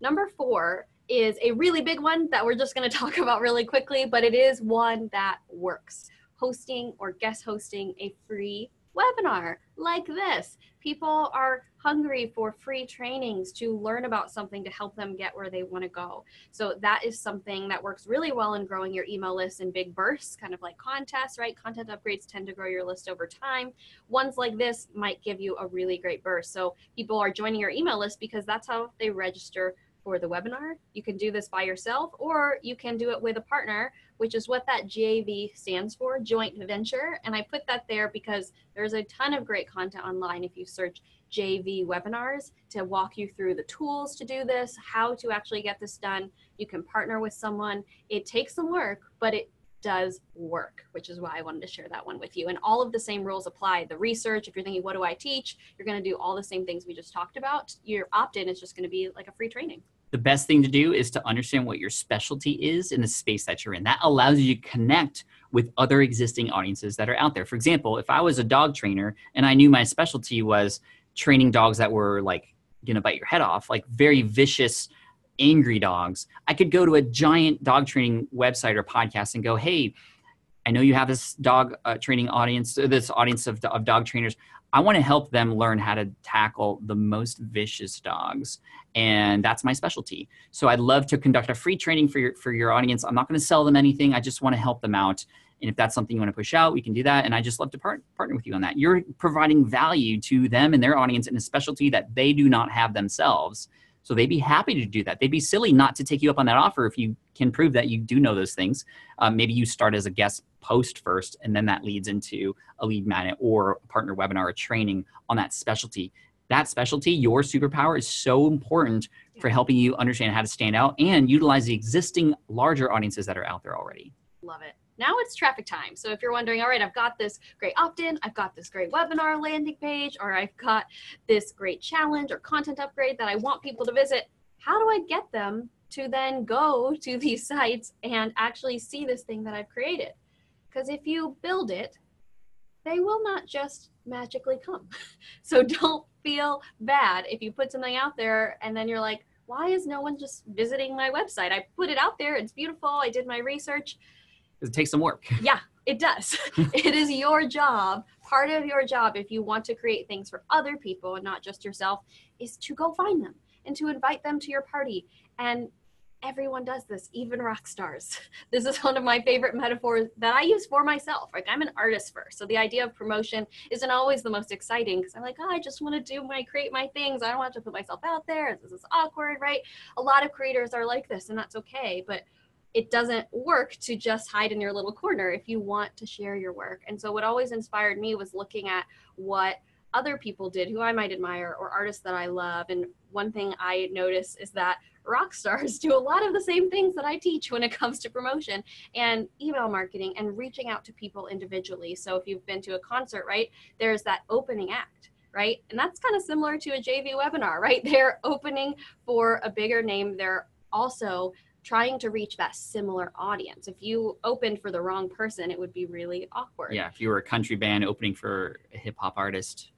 [SPEAKER 2] Number 4 is a really big one that we're just going to talk about really quickly, but it is one that works. Hosting or guest hosting a free webinar like this. People are hungry for free trainings to learn about something to help them get where they want to go. So that is something that works really well in growing your email list in big bursts, kind of like contests, right? Content upgrades tend to grow your list over time. Ones like this might give you a really great burst. So people are joining your email list because that's how they register for the webinar. You can do this by yourself or you can do it with a partner, which is what that JV stands for, joint venture. And I put that there because there's a ton of great content online if you search JV webinars to walk you through the tools to do this, how to actually get this done. You can partner with someone. It takes some work, but it does work, which is why I wanted to share that one with you. And all of the same rules apply. The research, if you're thinking, what do I teach? You're going to do all the same things we just talked about. Your opt-in is just going to be like a free training.
[SPEAKER 1] The best thing to do is to understand what your specialty is in the space that you're in. That allows you to connect with other existing audiences that are out there. For example, if I was a dog trainer and I knew my specialty was training dogs that were like going to bite your head off, like very vicious, angry dogs, I could go to a giant dog training website or podcast and go, hey, I know you have this dog training audience, this audience of dog trainers. I want to help them learn how to tackle the most vicious dogs. And that's my specialty. So I'd love to conduct a free training for your audience. I'm not going to sell them anything. I just want to help them out. And if that's something you want to push out, we can do that. And I just love to partner with you on that. You're providing value to them and their audience in a specialty that they do not have themselves. So they'd be happy to do that. They'd be silly not to take you up on that offer if you can prove that you do know those things. Maybe you start as a guest post first, and then that leads into a lead magnet or a partner webinar or training on that specialty. That specialty, your superpower, is so important for helping you understand how to stand out and utilize the existing larger audiences that are out there already.
[SPEAKER 2] Love it. Now it's traffic time. So if you're wondering, all right, I've got this great opt-in, I've got this great webinar landing page, or I've got this great challenge or content upgrade that I want people to visit, how do I get them to then go to these sites and actually see this thing that I've created? Because if you build it, they will not just magically come. So don't feel bad if you put something out there and then you're like, why is no one just visiting my website? I put it out there, it's beautiful, I did my research.
[SPEAKER 1] It takes some work.
[SPEAKER 2] Yeah, it does. It is your job. Part of your job, if you want to create things for other people and not just yourself, is to go find them and to invite them to your party. And everyone does this, even rock stars. This is one of my favorite metaphors that I use for myself. Like, I'm an artist first. So the idea of promotion isn't always the most exciting because I'm like, oh, I just want to create my things. I don't want to put myself out there. This is awkward, right? A lot of creators are like this, and that's okay. But it doesn't work to just hide in your little corner if you want to share your work. And so what always inspired me was looking at what other people did who I might admire or artists that I love. And one thing I notice is that rock stars do a lot of the same things that I teach when it comes to promotion and email marketing and reaching out to people individually. So if you've been to a concert, right, there's that opening act, right? And that's kind of similar to a JV webinar, right? They're opening for a bigger name. They're also trying to reach that similar audience. If you opened for the wrong person, it would be really awkward.
[SPEAKER 1] Yeah, if you were a country band opening for a hip hop artist,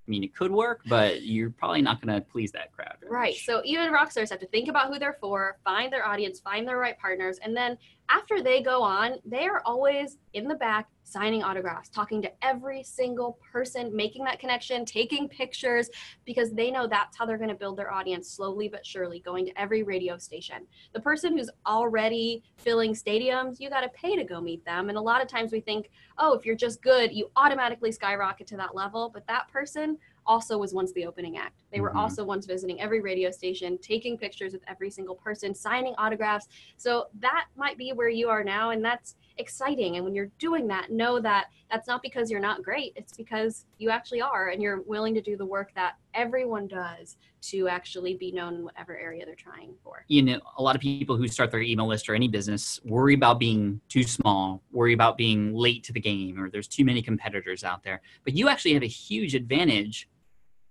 [SPEAKER 1] I mean, it could work, but you're probably not going to please that crowd.
[SPEAKER 2] Right. So even rock stars have to think about who they're for, find their audience, find their right partners. And then after they go on, they are always in the back signing autographs, talking to every single person, making that connection, taking pictures, because they know that's how they're going to build their audience slowly but surely, going to every radio station. The person who's already filling stadiums, you got to pay to go meet them. And a lot of times we think, oh, if you're just good, you automatically skyrocket to that level. But that person also was once the opening act. They were also once visiting every radio station, taking pictures with every single person, signing autographs. So that might be where you are now, and that's exciting. And when you're doing that, know that that's not because you're not great. It's because you actually are, and you're willing to do the work that everyone does to actually be known in whatever area they're trying for.
[SPEAKER 1] You know, a lot of people who start their email list or any business worry about being too small, worry about being late to the game, or there's too many competitors out there. But you actually have a huge advantage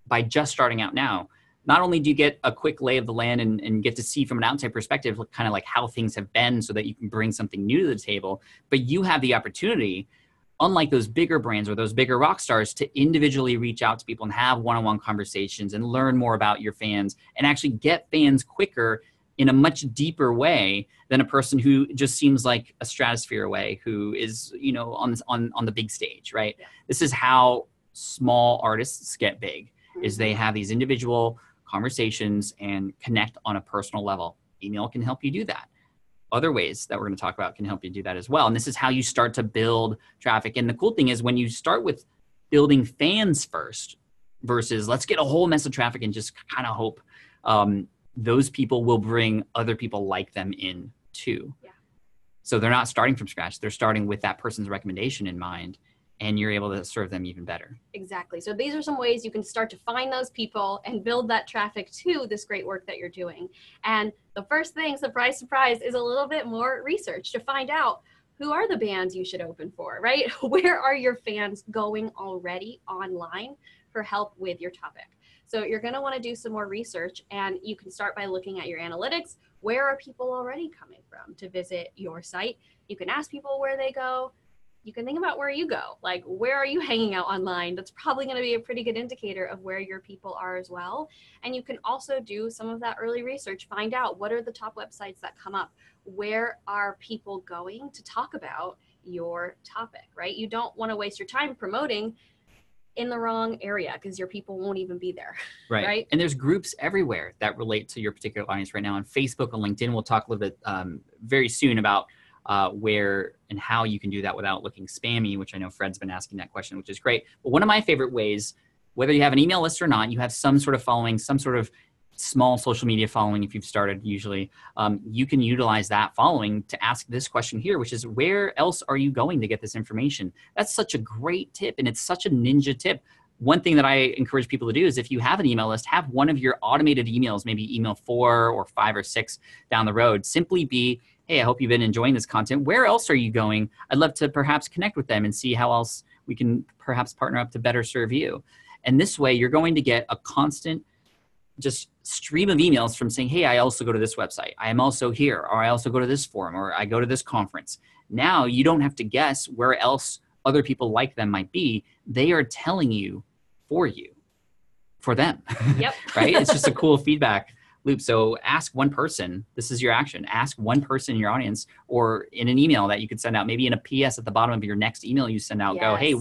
[SPEAKER 1] by just starting out now. Not only do you get a quick lay of the land and get to see from an outside perspective, kind of like how things have been so that you can bring something new to the table, but you have the opportunity, unlike those bigger brands or those bigger rock stars, to individually reach out to people and have one-on-one conversations and learn more about your fans and actually get fans quicker in a much deeper way than a person who just seems like a stratosphere away, who is, you know, on the big stage, right? Yeah. This is how small artists get big. Is they have these individual conversations and connect on a personal level. Email can help you do that. Other ways that we're going to talk about can help you do that as well. And this is how you start to build traffic. And the cool thing is when you start with building fans first versus let's get a whole mess of traffic and just kind of hope those people will bring other people like them in too. Yeah. So they're not starting from scratch. They're starting with that person's recommendation in mind, and you're able to serve them even better.
[SPEAKER 2] Exactly. So these are some ways you can start to find those people and build that traffic to this great work that you're doing. And the first thing, surprise, surprise, is a little bit more research to find out who are the bands you should open for, right? Where are your fans going already online for help with your topic? So you're going to want to do some more research, and you can start by looking at your analytics. Where are people already coming from to visit your site? You can ask people where they go. You can think about where you go, like where are you hanging out online? That's probably going to be a pretty good indicator of where your people are as well. And you can also do some of that early research, find out what are the top websites that come up, where are people going to talk about your topic, right? You don't want to waste your time promoting in the wrong area because your people won't even be there. Right.
[SPEAKER 1] And there's groups everywhere that relate to your particular audience right now on Facebook and LinkedIn. We'll talk a little bit very soon about where and how you can do that without looking spammy, which I know Fred's been asking that question, which is great. But one of my favorite ways, whether you have an email list or not, you have some sort of following, some sort of small social media following if you've started usually, you can utilize that following to ask this question here, which is where else are you going to get this information? That's such a great tip, and it's such a ninja tip. One thing that I encourage people to do is if you have an email list, have one of your automated emails, maybe email 4 or 5 or 6 down the road, simply be, hey, I hope you've been enjoying this content. Where else are you going? I'd love to perhaps connect with them and see how else we can perhaps partner up to better serve you. And this way you're going to get a constant just stream of emails from saying, hey, I also go to this website. I am also here, or I also go to this forum, or I go to this conference. Now you don't have to guess where else other people like them might be. They are telling you for them.
[SPEAKER 2] Yep.
[SPEAKER 1] Right? It's just a cool feedback loop. So ask one person, this is your action. Ask one person in your audience, or in an email that you could send out, maybe in a PS at the bottom of your next email you send out, go, hey,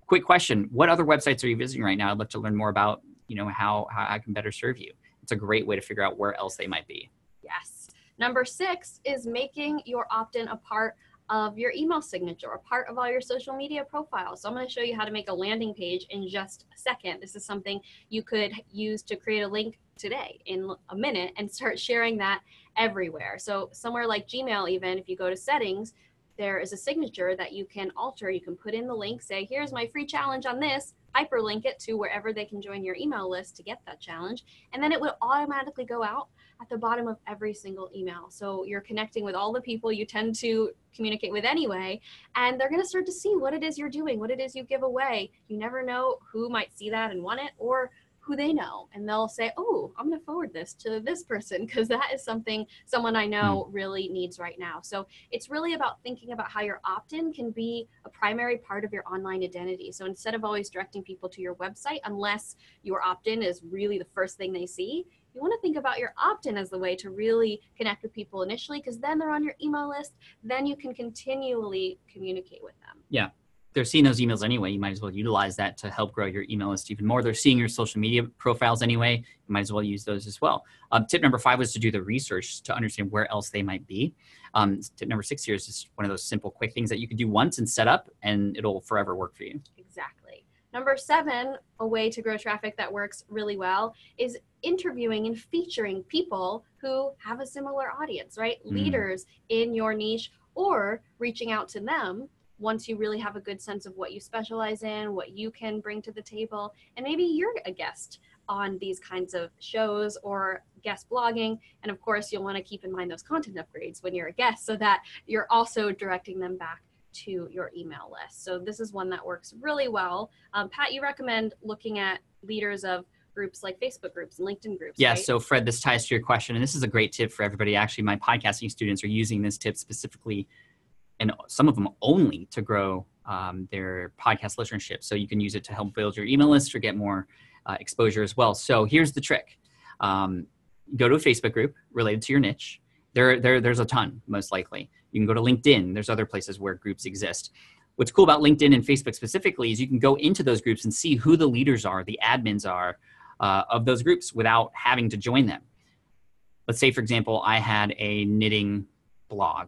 [SPEAKER 1] quick question. What other websites are you visiting right now? I'd love to learn more about, how I can better serve you. It's a great way to figure out where else they might be.
[SPEAKER 2] Yes. Number 6 is making your opt-in a part of your email signature, a part of all your social media profiles. So I'm going to show you how to make a landing page in just a second. This is something you could use to create a link today in a minute and start sharing that everywhere. So somewhere like Gmail, even if you go to settings, there is a signature that you can alter. You can put in the link, say, here's my free challenge on this, hyperlink it to wherever they can join your email list to get that challenge. And then it will automatically go out at the bottom of every single email. So you're connecting with all the people you tend to communicate with anyway, and they're going to start to see what it is you're doing, what it is you give away. You never know who might see that and want it, or who they know, and they'll say, oh, I'm going to forward this to this person because that is something someone I know really needs right now. So it's really about thinking about how your opt-in can be a primary part of your online identity. So instead of always directing people to your website, unless your opt-in is really the first thing they see, you want to think about your opt-in as the way to really connect with people initially, because then they're on your email list. Then you can continually communicate with them.
[SPEAKER 1] Yeah. They're seeing those emails anyway. You might as well utilize that to help grow your email list even more. They're seeing your social media profiles anyway. You might as well use those as well. Tip number 5 was to do the research to understand where else they might be. Tip number 6 here is just one of those simple, quick things that you can do once and set up, and it'll forever work for you.
[SPEAKER 2] Exactly. Number 7, a way to grow traffic that works really well is interviewing and featuring people who have a similar audience, right? Leaders in your niche, or reaching out to them once you really have a good sense of what you specialize in, what you can bring to the table, and maybe you're a guest on these kinds of shows or guest blogging. And of course, you'll want to keep in mind those content upgrades when you're a guest so that you're also directing them back to your email list. So this is one that works really well. Pat, you recommend looking at leaders of groups like Facebook groups and LinkedIn groups,
[SPEAKER 1] Yeah,
[SPEAKER 2] right?
[SPEAKER 1] so Fred, this ties to your question, and this is a great tip for everybody. Actually, my podcasting students are using this tip specifically, and some of them only, to grow their podcast listenership. So you can use it to help build your email list or get more exposure as well. So here's the trick. Go to a Facebook group related to your niche. There's a ton, most likely. You can go to LinkedIn. There's other places where groups exist. What's cool about LinkedIn and Facebook specifically is you can go into those groups and see who the leaders are, the admins are of those groups without having to join them. Let's say, for example, I had a knitting blog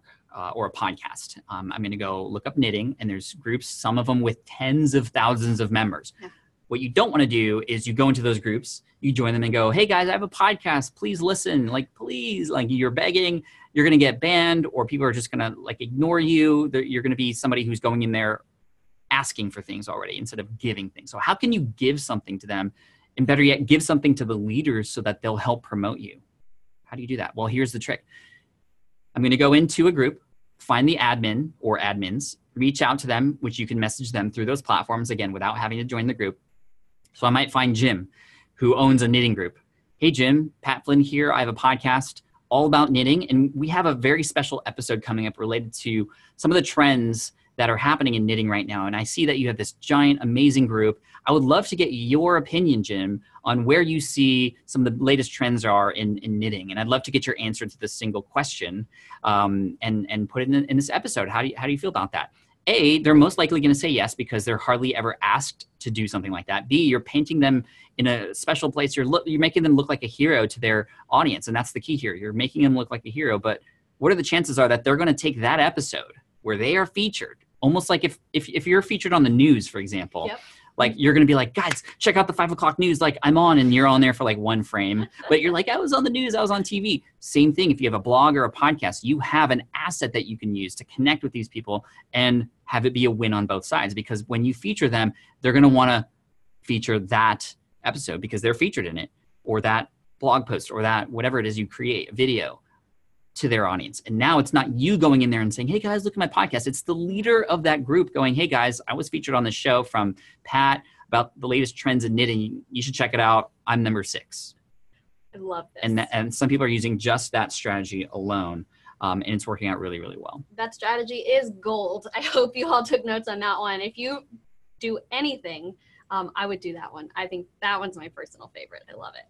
[SPEAKER 1] or a podcast. I'm going to go look up knitting, and there's groups, some of them with tens of thousands of members. Yeah. What you don't want to do is you go into those groups, you join them and go, hey guys, I have a podcast, please listen, please, you're begging, you're going to get banned, or people are just going to ignore you. You're going to be somebody who's going in there asking for things already instead of giving things. So how can you give something to them, and better yet, give something to the leaders so that they'll help promote you? How do you do that? Well, here's the trick. I'm going to go into a group, find the admin or admins, reach out to them, which you can message them through those platforms, again, without having to join the group. So I might find Jim, who owns a knitting group. Hey, Jim, Pat Flynn here. I have a podcast all about knitting, and we have a very special episode coming up related to some of the trends that are happening in knitting right now. And I see that you have this giant, amazing group. I would love to get your opinion, Jim, on where you see some of the latest trends are in knitting. And I'd love to get your answer to this single question and put it in this episode. How do you feel about that? A, they're most likely going to say yes because they're hardly ever asked to do something like that. B, you're painting them in a special place. You're making them look like a hero to their audience. And that's the key here. You're making them look like a hero. But what are the chances are that they're going to take that episode where they are featured, almost like if you're featured on the news, for example, yep. Like you're going to be like, guys, check out the 5 o'clock news. Like I'm on, and you're on there for like one frame, but you're like, I was on the news. I was on TV. Same thing. If you have a blog or a podcast, you have an asset that you can use to connect with these people and have it be a win on both sides. Because when you feature them, they're going to want to feature that episode because they're featured in it, or that blog post, or that whatever it is you create, a video, to their audience. And now it's not you going in there and saying, hey guys, look at my podcast. It's the leader of that group going, hey guys, I was featured on the show from Pat about the latest trends in knitting. You should check it out. I'm number 6.
[SPEAKER 2] I love this.
[SPEAKER 1] And some people are using just that strategy alone. And it's working out really, really well.
[SPEAKER 2] That strategy is gold. I hope you all took notes on that one. If you do anything, I would do that one. I think that one's my personal favorite. I love it.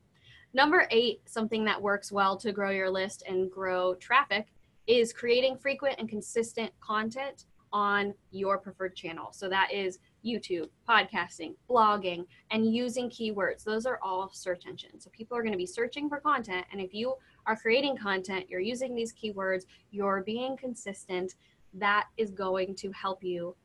[SPEAKER 2] Number 8, something that works well to grow your list and grow traffic is creating frequent and consistent content on your preferred channel. So that is YouTube, podcasting, blogging, and using keywords. Those are all search engines. So people are going to be searching for content. And if you are creating content, you're using these keywords, you're being consistent, that is going to help you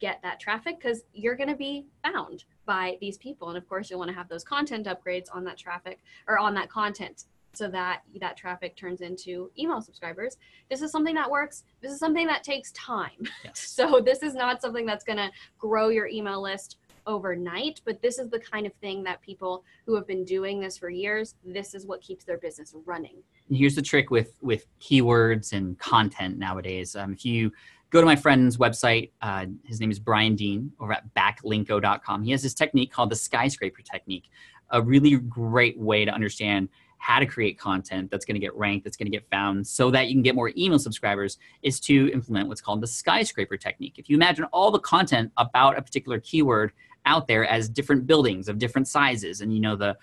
[SPEAKER 2] get that traffic because you're going to be found by these people. And of course, you'll want to have those content upgrades on that traffic or on that content so that that traffic turns into email subscribers. This is something that works. This is something that takes time.
[SPEAKER 1] Yes.
[SPEAKER 2] So this is not something that's going to grow your email list overnight, but this is the kind of thing that people who have been doing this for years, this is what keeps their business running.
[SPEAKER 1] And here's the trick with keywords and content nowadays. If you go to my friend's website, his name is Brian Dean over at backlinko.com. He has this technique called the skyscraper technique, a really great way to understand how to create content that's going to get ranked, that's going to get found so that you can get more email subscribers, is to implement what's called the skyscraper technique. If you imagine all the content about a particular keyword out there as different buildings of different sizes, and you know the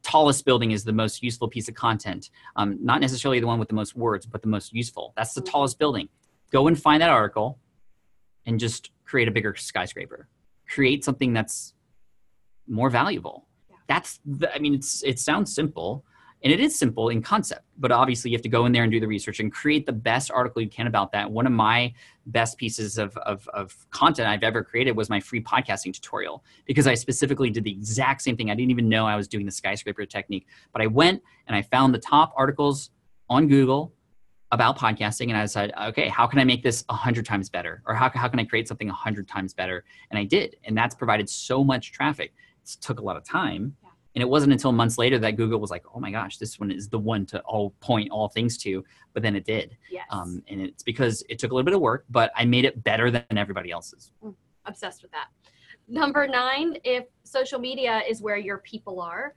[SPEAKER 1] tallest building is the most useful piece of content, not necessarily the one with the most words, but the most useful. That's the tallest building. Go and find that article and just create a bigger skyscraper. Create something that's more valuable. Yeah. It sounds simple, and it is simple in concept, but obviously you have to go in there and do the research and create the best article you can about that. One of my best pieces of content I've ever created was my free podcasting tutorial, because I specifically did the exact same thing. I didn't even know I was doing the skyscraper technique, but I went and I found the top articles on Google about podcasting, and I decided, okay, how can I make this 100 times better? Or how can I create something 100 times better? And I did, and that's provided so much traffic. It took a lot of time. Yeah. And it wasn't until months later that Google was like, oh my gosh, this one is the one to point all things to, but then it did.
[SPEAKER 2] Yes.
[SPEAKER 1] And it's because it took a little bit of work, but I made it better than everybody else's.
[SPEAKER 2] Obsessed with that. Number 9, if social media is where your people are,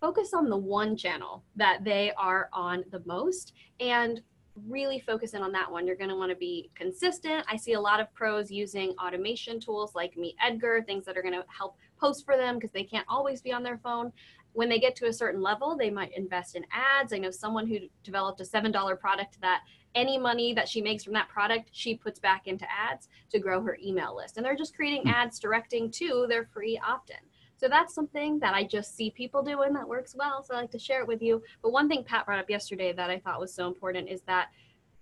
[SPEAKER 2] focus on the one channel that they are on the most and really focus in on that one. You're going to want to be consistent. I see a lot of pros using automation tools like Meet Edgar, things that are going to help post for them because they can't always be on their phone. When they get to a certain level, they might invest in ads. I know someone who developed a $7 product that any money that she makes from that product, she puts back into ads to grow her email list. And they're just creating ads directing to their free opt-in. So that's something that I just see people doing that works well. So I like to share it with you. But one thing Pat brought up yesterday that I thought was so important is that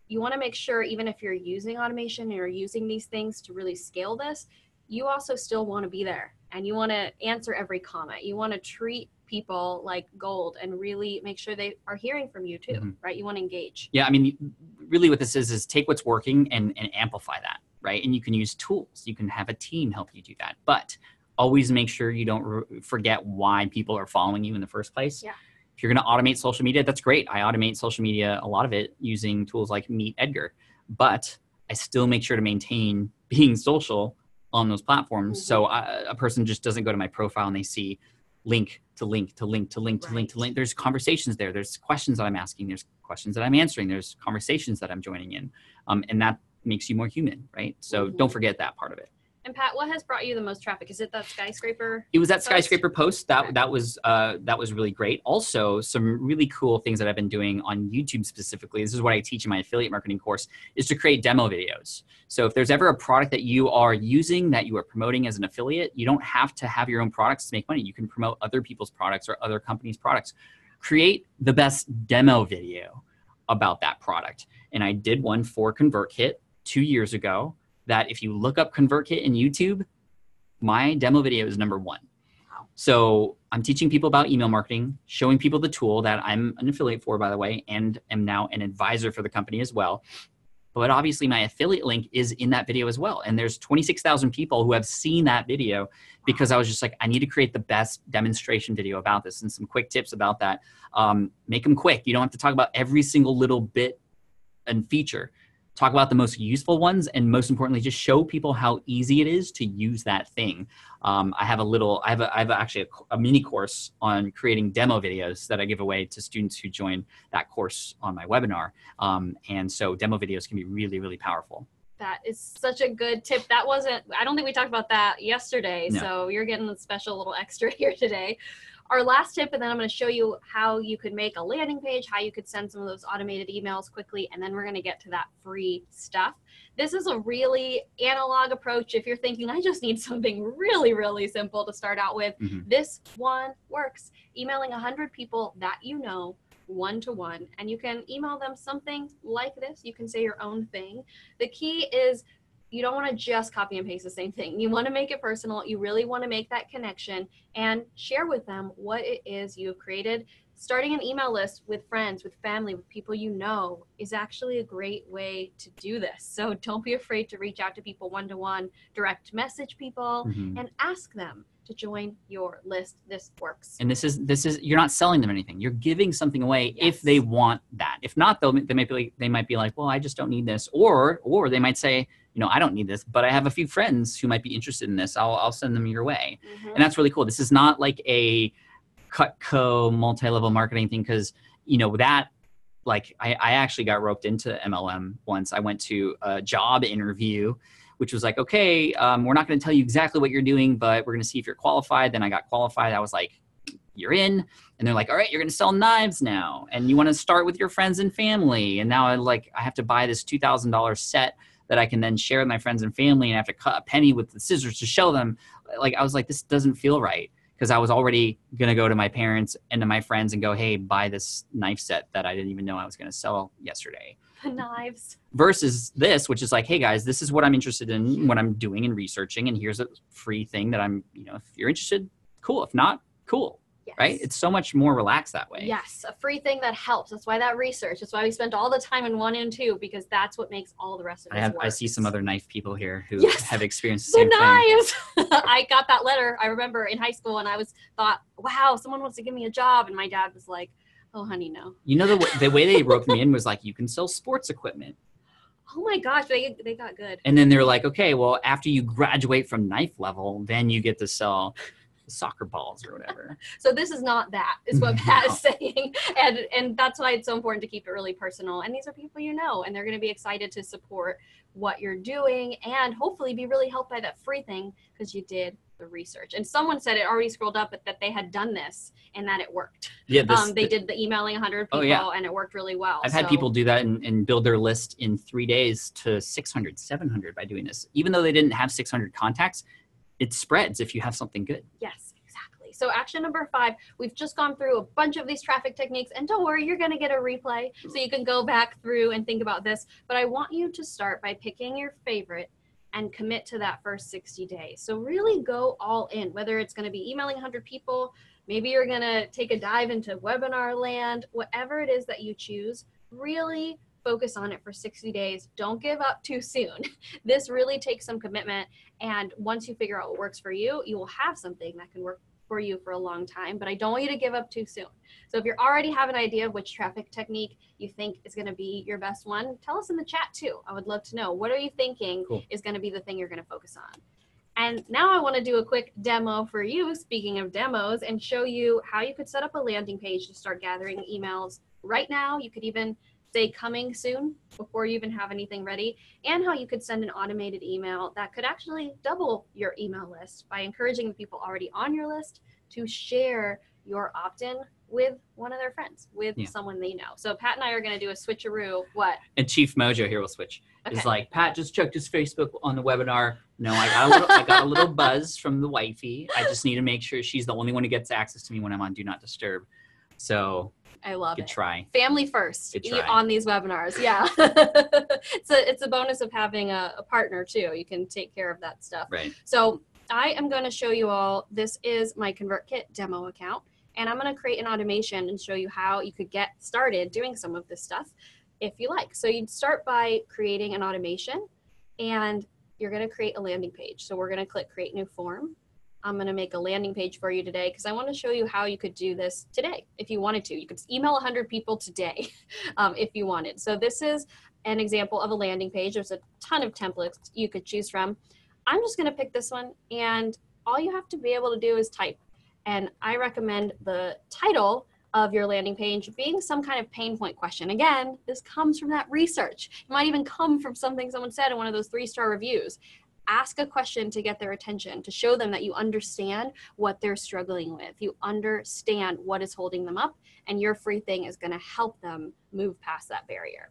[SPEAKER 2] you want to make sure, even if you're using automation and you're using these things to really scale this, you also still want to be there and you want to answer every comment. You want to treat people like gold and really make sure they are hearing from you too, right? You want to engage.
[SPEAKER 1] Yeah, I mean, really what this is take what's working and amplify that, right? And you can use tools. You can have a team help you do that. But always make sure you don't forget why people are following you in the first place.
[SPEAKER 2] Yeah.
[SPEAKER 1] If you're going to automate social media, that's great. I automate social media, a lot of it, using tools like Meet Edgar. But I still make sure to maintain being social on those platforms. So a person just doesn't go to my profile and they see link to link to link to link to link to link. There's conversations there. There's questions that I'm asking. There's questions that I'm answering. There's conversations that I'm joining in. And makes you more human, right? So don't forget that part of it.
[SPEAKER 2] And Pat, what has brought you the most traffic? Is it that skyscraper?
[SPEAKER 1] It was that skyscraper post that was really great. Also, some really cool things that I've been doing on YouTube specifically. This is what I teach in my affiliate marketing course, is to create demo videos. So if there's ever a product that you are using that you are promoting as an affiliate, you don't have to have your own products to make money. You can promote other people's products or other companies' products. Create the best demo video about that product. And I did one for ConvertKit 2 years ago. That if you look up ConvertKit in YouTube, my demo video is #1. Wow. So I'm teaching people about email marketing, showing people the tool that I'm an affiliate for, by the way, and am now an advisor for the company as well. But obviously my affiliate link is in that video as well. And there's 26,000 people who have seen that video because I was just like, I need to create the best demonstration video about this, and some quick tips about that. Make them quick. You don't have to talk about every single little bit and feature. Talk about the most useful ones, and most importantly, just show people how easy it is to use that thing. I have actually a mini course on creating demo videos that I give away to students who join that course on my webinar. And so demo videos can be really, really powerful.
[SPEAKER 2] That is such a good tip. I don't think we talked about that yesterday.
[SPEAKER 1] No.
[SPEAKER 2] So you're getting a special little extra here today. Our last tip, and then I'm going to show you how you could make a landing page, how you could send some of those automated emails quickly, and then we're going to get to that free stuff. This is a really analog approach. If you're thinking, I just need something really, really simple to start out with, this one works. Emailing 100 people that you know, one-to-one, and you can email them something like this. You can say your own thing. The key is you don't want to just copy and paste the same thing. You want to make it personal. You really want to make that connection and share with them what it is you've created. Starting an email list with friends, with family, with people you know is actually a great way to do this. So don't be afraid to reach out to people one-to-one, direct message people, and ask them to join your list. This works.
[SPEAKER 1] And this is you're not selling them anything. You're giving something away if they want that. If not, though, they might be like, well, I just don't need this, or they might say, I don't need this, but I have a few friends who might be interested in this. I'll send them your way. And that's really cool. This is not like a Cutco multi-level marketing thing, because that, like, I actually got roped into MLM once. I went to a job interview, which was like, okay, we're not going to tell you exactly what you're doing, but we're going to see if you're qualified. Then I got qualified. I was like, you're in. And they're like, all right, you're going to sell knives now, and you want to start with your friends and family. And now I have to buy this $2,000 set that I can then share with my friends and family, and I have to cut a penny with the scissors to show them. Like, I was like, this doesn't feel right, because I was already going to go to my parents and to my friends and go, hey, buy this knife set that I didn't even know I was going to sell yesterday.
[SPEAKER 2] The knives. Versus
[SPEAKER 1] this, which is like, hey guys, this is what I'm interested in, what I'm doing and researching, and here's a free thing that I'm, if you're interested, cool. If not, cool. Yes. Right? It's so much more relaxed that way.
[SPEAKER 2] Yes, a free thing that helps. That's why that research. That's why we spent all the time in 1 and 2, because that's what makes all the rest of it work.
[SPEAKER 1] I see some other knife people here who have experienced the same
[SPEAKER 2] thing. The knives! I got that letter, I remember, in high school, and I thought, wow, someone wants to give me a job. And my dad was like, oh, honey, no.
[SPEAKER 1] The way they roped me in was like, you can sell sports equipment.
[SPEAKER 2] Oh my gosh, they got good.
[SPEAKER 1] And then they're like, okay, well, after you graduate from knife level, then you get to sell soccer balls or whatever.
[SPEAKER 2] So this is not that, is what Pat is saying. And that's why it's so important to keep it really personal. And these are people and they're going to be excited to support what you're doing and hopefully be really helped by that free thing because you did the research. And someone said, it already scrolled up, that they had done this and that it worked. Yeah, they did the emailing 100 people and it worked really well.
[SPEAKER 1] I've had people do that and build their list in 3 days to 600, 700 by doing this. Even though they didn't have 600 contacts, it spreads if you have something good.
[SPEAKER 2] Yes, exactly. So action number 5, we've just gone through a bunch of these traffic techniques, and don't worry, you're going to get a replay so you can go back through and think about this. But I want you to start by picking your favorite and commit to that first 60 days. So really go all in, whether it's going to be emailing 100 people, maybe you're going to take a dive into webinar land, whatever it is that you choose, really focus on it for 60 days. Don't give up too soon. This really takes some commitment. And once you figure out what works for you, you will have something that can work for you for a long time. But I don't want you to give up too soon. So if you already have an idea of which traffic technique you think is going to be your best one, tell us in the chat too. I would love to know. What are you thinking is going to be the thing you're going to focus on? And now I want to do a quick demo for you, speaking of demos, and show you how you could set up a landing page to start gathering emails right now. You could even say coming soon before you even have anything ready, and how you could send an automated email that could actually double your email list by encouraging the people already on your list to share your opt-in with one of their friends, with someone they know. So Pat and I are going to do a switcheroo. What?
[SPEAKER 1] And Chief Mojo here will switch.
[SPEAKER 2] Okay.
[SPEAKER 1] It's like, Pat just checked his Facebook on the webinar. No, I got a little buzz from the wifey. I just need to make sure she's the only one who gets access to me when I'm on Do Not Disturb. So
[SPEAKER 2] I love
[SPEAKER 1] good
[SPEAKER 2] it.
[SPEAKER 1] Try.
[SPEAKER 2] Family first on these webinars. Yeah. It's a bonus of having a partner too. You can take care of that stuff.
[SPEAKER 1] Right.
[SPEAKER 2] So I am going to show you all, this is my ConvertKit demo account, and I'm going to create an automation and show you how you could get started doing some of this stuff if you like. So you'd start by creating an automation, and you're going to create a landing page. So we're going to click Create New Form. I'm going to make a landing page for you today because I want to show you how you could do this today if you wanted to. You could email 100 people today if you wanted. So this is an example of a landing page. There's a ton of templates you could choose from. I'm just going to pick this one, and all you have to be able to do is type. And I recommend the title of your landing page being some kind of pain point question. Again, this comes from that research. It might even come from something someone said in one of those 3-star reviews. Ask a question to get their attention, to show them that you understand what they're struggling with. You understand what is holding them up, and your free thing is going to help them move past that barrier.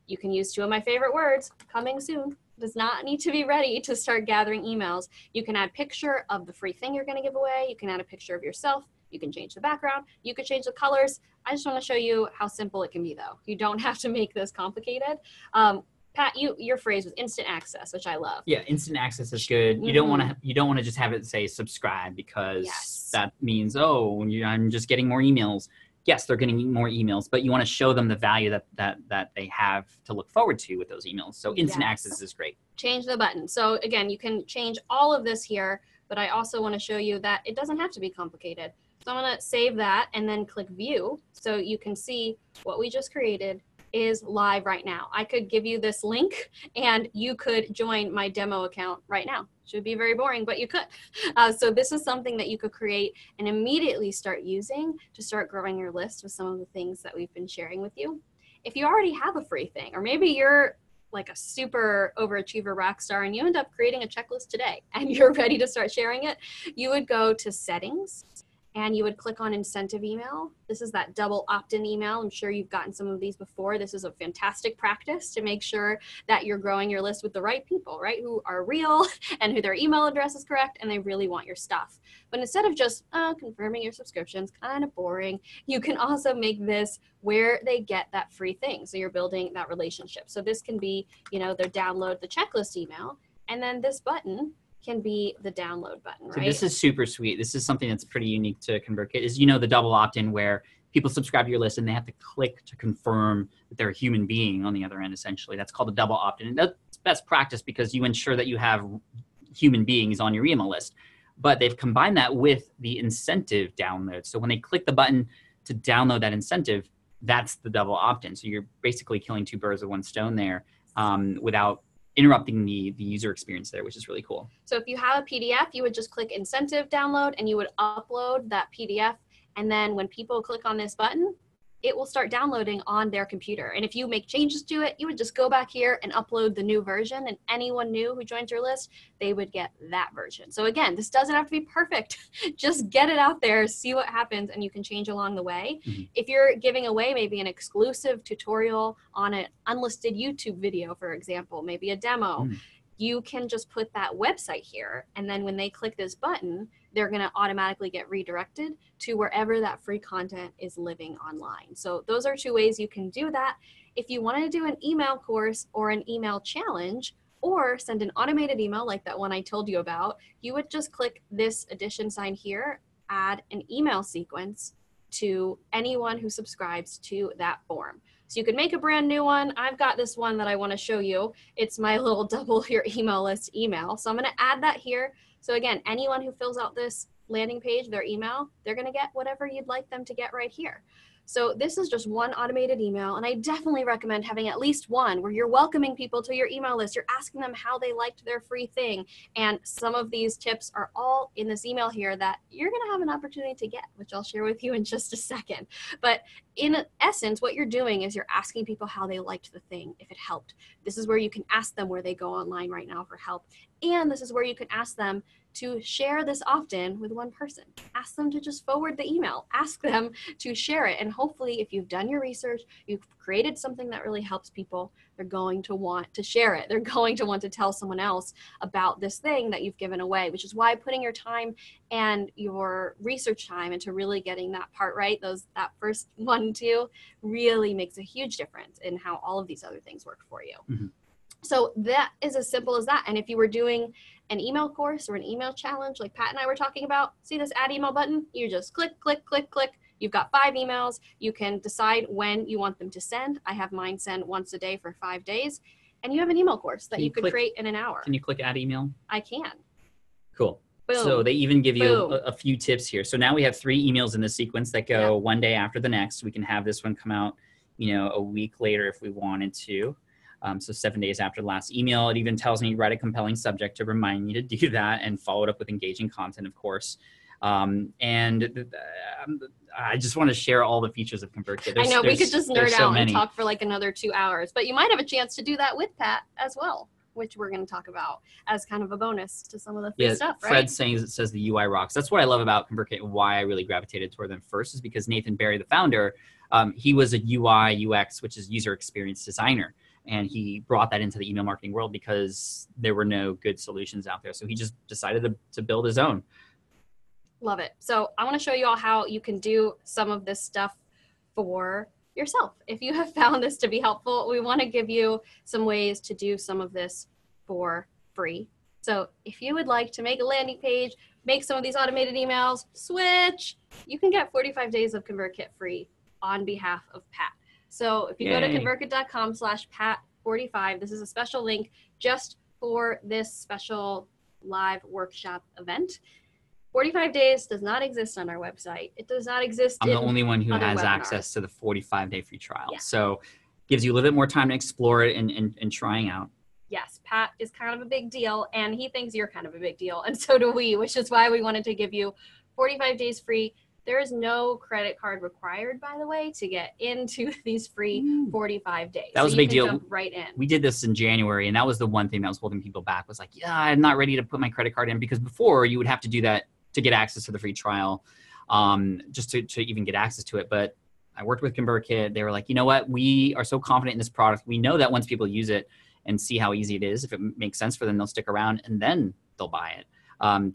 [SPEAKER 2] You can use 2 of my favorite words, coming soon. Does not need to be ready to start gathering emails. You can add picture of the free thing you're going to give away. You can add a picture of yourself. You can change the background. You could change the colors. I just want to show you how simple it can be, though. You don't have to make this complicated. Pat, your phrase was instant access, which I love.
[SPEAKER 1] Yeah, instant access is good. You don't want to just have it say subscribe because that means I'm just getting more emails. Yes, they're getting more emails, but you want to show them the value that they have to look forward to with those emails. So instant access is great.
[SPEAKER 2] Change the button. So again, you can change all of this here, but I also want to show you that it doesn't have to be complicated. So I'm going to save that and then click view so you can see what we just created is live right now. I could give you this link and you could join my demo account right now. Should be very boring, but you could. So this is something that you could create and immediately start using to start growing your list with some of the things that we've been sharing with you. If you already have a free thing, or maybe you're like a super overachiever rock star and you end up creating a checklist today and you're ready to start sharing it, you would go to settings and you would click on incentive email. This is that double opt-in email. I'm sure you've gotten some of these before. This is a fantastic practice to make sure that you're growing your list with the right people, right? Who are real and who their email address is correct and they really want your stuff. But instead of just confirming your subscriptions, kind of boring, you can also make this where they get that free thing. So you're building that relationship. So this can be, their download the checklist email, and then this button can be the download button, right?
[SPEAKER 1] So this is super sweet. This is something that's pretty unique to ConvertKit is, the double opt-in where people subscribe to your list and they have to click to confirm that they're a human being on the other end, essentially. That's called a double opt-in. And that's best practice because you ensure that you have human beings on your email list. But they've combined that with the incentive download. So when they click the button to download that incentive, that's the double opt-in. So you're basically killing 2 birds with 1 stone there without interrupting the user experience there, which is really cool.
[SPEAKER 2] So if you have a PDF, you would just click incentive download and you would upload that PDF. And then when people click on this button, it will start downloading on their computer. And if you make changes to it, you would just go back here and upload the new version, and anyone new who joins your list, they would get that version. So again, this doesn't have to be perfect. Just get it out there, see what happens, and you can change along the way. Mm-hmm. If you're giving away maybe an exclusive tutorial on an unlisted YouTube video, for example, maybe a demo, you can just put that website here, and then when they click this button, they're going to automatically get redirected to wherever that free content is living online. So those are 2 ways you can do that. If you want to do an email course or an email challenge, or send an automated email like that one I told you about, you would just click this addition sign here, add an email sequence to anyone who subscribes to that form. So you could make a brand new one. I've got this one that I want to show you. It's my little double your email list email. So I'm going to add that here. So again, anyone who fills out this landing page, their email, they're going to get whatever you'd like them to get right here. So this is just one automated email, and I definitely recommend having at least one where you're welcoming people to your email list. You're asking them how they liked their free thing. And some of these tips are all in this email here that you're going to have an opportunity to get, which I'll share with you in just a second. But in essence, what you're doing is you're asking people how they liked the thing, if it helped. This is where you can ask them where they go online right now for help. And this is where you can ask them to share this often with one person. Ask them to just forward the email. Ask them to share it. And hopefully, if you've done your research, you've created something that really helps people, they're going to want to share it. They're going to want to tell someone else about this thing that you've given away, which is why putting your time and your research time into really getting that part right, that first 1, 2, really makes a huge difference in how all of these other things work for you. Mm-hmm. So that is as simple as that. And if you were doing an email course or an email challenge like Pat and I were talking about, see this add email button? You just click, click, click, click. You've got 5 emails. You can decide when you want them to send. I have mine sent once a day for 5 days. And you have an email course that you could create in an hour.
[SPEAKER 1] Can you click add email?
[SPEAKER 2] I can.
[SPEAKER 1] Cool. Boom. So they even give you a few tips here. So now we have 3 emails in this sequence that go one day after the next. We can have this one come out, a week later if we wanted to. So 7 days after the last email. It even tells me write a compelling subject to remind me to do that, and follow it up with engaging content, of course. And I just want to share all the features of ConvertKit.
[SPEAKER 2] I know we could just nerd out and talk for like another 2 hours, but you might have a chance to do that with Pat as well, which we're going to talk about as kind of a bonus to some of the free stuff, right?
[SPEAKER 1] Fred's saying it says the UI rocks. That's what I love about ConvertKit, and why I really gravitated toward them first is because Nathan Barry, the founder, he was a UI UX, which is user experience designer. And he brought that into the email marketing world because there were no good solutions out there. So he just decided to build his own.
[SPEAKER 2] Love it. So I want to show you all how you can do some of this stuff for yourself. If you have found this to be helpful, we want to give you some ways to do some of this for free. So if you would like to make a landing page, make some of these automated emails, switch, you can get 45 days of ConvertKit free on behalf of Pat. So if you go to convertkit.com/Pat45, this is a special link just for this special live workshop event. 45 days does not exist on our website. It does not exist.
[SPEAKER 1] I'm the only one who has
[SPEAKER 2] webinars.
[SPEAKER 1] Access to the 45-day free trial. Yeah. So gives you a little bit more time to explore it and trying out.
[SPEAKER 2] Yes, Pat is kind of a big deal, and he thinks you're kind of a big deal, and so do we, which is why we wanted to give you 45 days free. There is no credit card required, by the way, to get into these free 45 days.
[SPEAKER 1] That was a big deal.
[SPEAKER 2] Jump right in.
[SPEAKER 1] We did this in January, and that was the one thing that was holding people back, was like, yeah, I'm not ready to put my credit card in, because before you would have to do that to get access to the free trial, just to even get access to it. But I worked with ConvertKit. They were like, you know what? We are so confident in this product. We know that once people use it and see how easy it is, if it makes sense for them, they'll stick around, and then they'll buy it.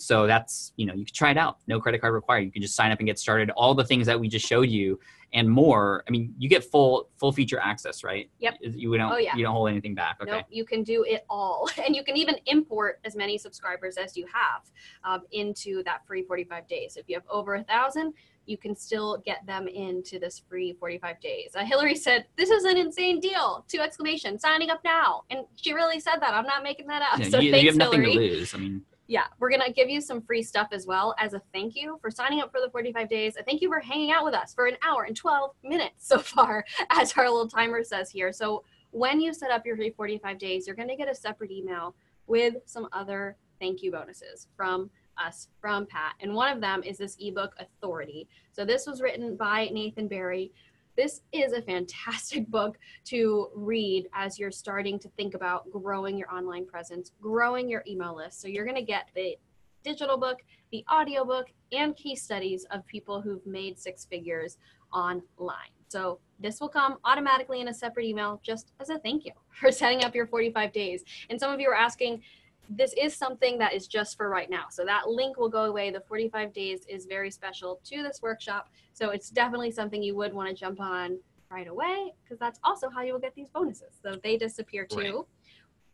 [SPEAKER 1] So that's, you can try it out. No credit card required. You can just sign up and get started. All the things that we just showed you and more. I mean, you get full feature access, right?
[SPEAKER 2] Yep.
[SPEAKER 1] You don't hold anything back. Okay.
[SPEAKER 2] Nope, you can do it all. And you can even import as many subscribers as you have into that free 45 days. If you have over 1,000, you can still get them into this free 45 days. Hillary said, this is an insane deal, 2 exclamations, signing up now. And she really said that. I'm not making that up.
[SPEAKER 1] Yeah,
[SPEAKER 2] so
[SPEAKER 1] you
[SPEAKER 2] thanks,
[SPEAKER 1] have nothing
[SPEAKER 2] Hillary.
[SPEAKER 1] to lose. I mean,
[SPEAKER 2] yeah, we're going to give you some free stuff as well as a thank you for signing up for the 45 days. A thank you for hanging out with us for an hour and 12 minutes so far, as our little timer says here. So when you set up your free 45 days, you're going to get a separate email with some other thank you bonuses from us, from Pat. And one of them is this ebook, Authority. So this was written by Nathan Barry. This is a fantastic book to read as you're starting to think about growing your online presence, growing your email list. So you're going to get the digital book, the audio book, and case studies of people who've made 6 figures online. So this will come automatically in a separate email just as a thank you for setting up your 45 days. And some of you are asking, this is something that is just for right now. So that link will go away. The 45 days is very special to this workshop. So it's definitely something you would want to jump on right away, because that's also how you will get these bonuses. So they disappear too. Right.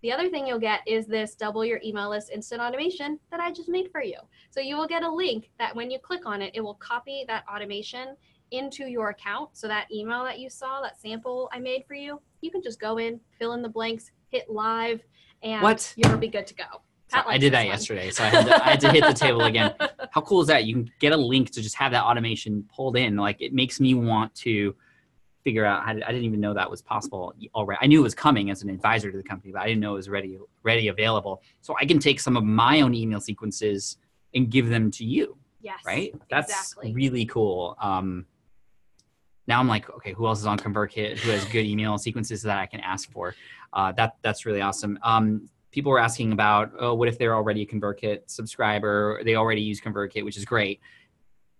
[SPEAKER 2] The other thing you'll get is this double your email list instant automation that I just made for you. So you will get a link that when you click on it, it will copy that automation into your account. So that email that you saw, that sample I made for you, you can just go in, fill in the blanks, hit live, and you'll be good to go.
[SPEAKER 1] So
[SPEAKER 2] Pat
[SPEAKER 1] I
[SPEAKER 2] likes
[SPEAKER 1] did
[SPEAKER 2] this
[SPEAKER 1] that
[SPEAKER 2] one.
[SPEAKER 1] yesterday. So I had to hit the table again. How cool is that? You can get a link to just have that automation pulled in. Like, it makes me want to figure out I didn't even know that was possible already. I knew it was coming as an advisor to the company, but I didn't know it was ready available. So I can take some of my own email sequences and give them to you.
[SPEAKER 2] Yes.
[SPEAKER 1] Right? That's
[SPEAKER 2] exactly.
[SPEAKER 1] really cool. Now I'm like, okay, who else is on ConvertKit who has good email sequences that I can ask for? That's really awesome. People were asking about, oh, what if they're already a ConvertKit subscriber? They already use ConvertKit, which is great.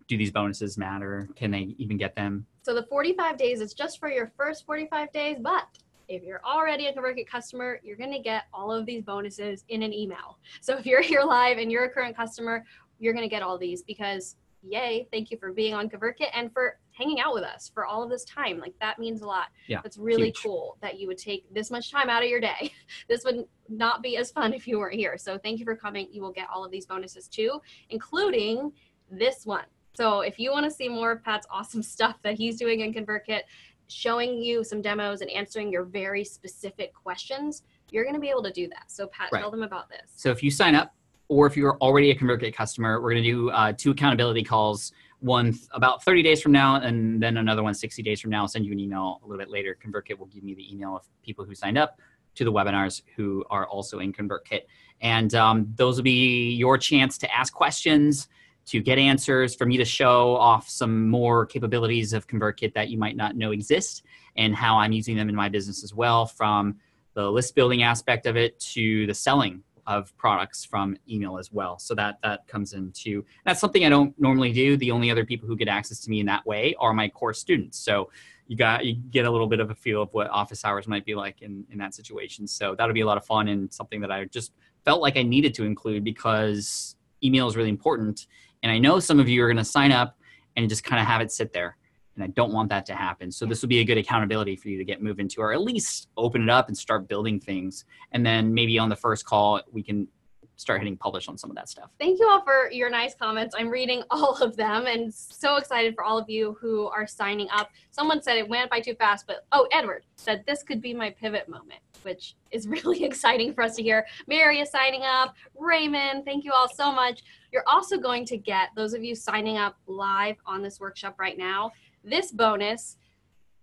[SPEAKER 1] Do these bonuses matter? Can they even get them?
[SPEAKER 2] So the 45 days is just for your first 45 days, but if you're already a ConvertKit customer, you're going to get all of these bonuses in an email. So if you're here live and you're a current customer, you're going to get all these because, yay, thank you for being on ConvertKit and for hanging out with us for all of this time. Like, that means a lot.
[SPEAKER 1] Yeah,
[SPEAKER 2] it's really
[SPEAKER 1] huge.
[SPEAKER 2] cool that you would take this much time out of your day. This would not be as fun if you weren't here. So thank you for coming. You will get all of these bonuses too, including this one. So if you want to see more of Pat's awesome stuff that he's doing in ConvertKit, showing you some demos and answering your very specific questions, you're going to be able to do that. So Pat, tell them about this.
[SPEAKER 1] So if you sign up, or if you're already a ConvertKit customer, we're going to do 2 accountability calls, one about 30 days from now, and then another one 60 days from now. I'll send you an email a little bit later. ConvertKit will give me the email of people who signed up to the webinars who are also in ConvertKit. And those will be your chance to ask questions, to get answers, for me to show off some more capabilities of ConvertKit that you might not know exist, and how I'm using them in my business as well, from the list building aspect of it to the selling of products from email as well. So that comes into, that's something I don't normally do. The only other people who get access to me in that way are my course students. So you get a little bit of a feel of what office hours might be like in that situation. So that'll be a lot of fun, and something that I just felt like I needed to include because email is really important. And I know some of you are going to sign up and just kind of have it sit there. And I don't want that to happen. So this will be a good accountability for you to get moving to, or at least open it up and start building things. And then maybe on the first call, we can start hitting publish on some of that stuff.
[SPEAKER 2] Thank you all for your nice comments. I'm reading all of them and so excited for all of you who are signing up. Someone said it went by too fast, but Edward said this could be my pivot moment, which is really exciting for us to hear. Mary is signing up. Raymond, thank you all so much. You're also going to get, those of you signing up live on this workshop right now, this bonus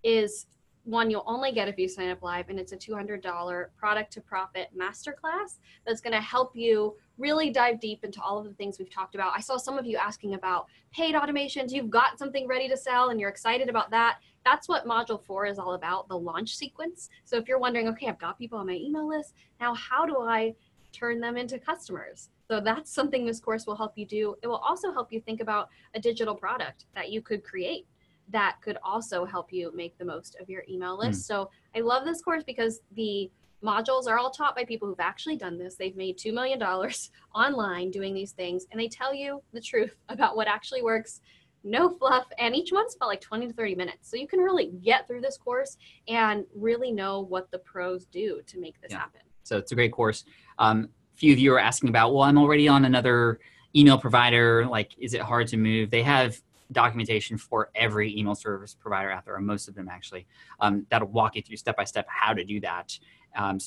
[SPEAKER 2] is one you'll only get if you sign up live, and it's a $200 product to profit masterclass that's going to help you really dive deep into all of the things we've talked about. I saw some of you asking about paid automations. You've got something ready to sell and you're excited about that. That's what module 4 is all about, the launch sequence. So if you're wondering, okay, I've got people on my email list, now how do I turn them into customers? So that's something this course will help you do. It will also help you think about a digital product that you could create that could also help you make the most of your email list. So I love this course because the modules are all taught by people who've actually done this. They've made $2 million online doing these things, and they tell you the truth about what actually works. No fluff, and each one's about like 20 to 30 minutes. So you can really get through this course and really know what the pros do to make this happen.
[SPEAKER 1] So it's a great course. A few of you are asking about, well, I'm already on another email provider. Like, is it hard to move? They have documentation for every email service provider out there, or most of them actually, that'll walk you through step by step how to do that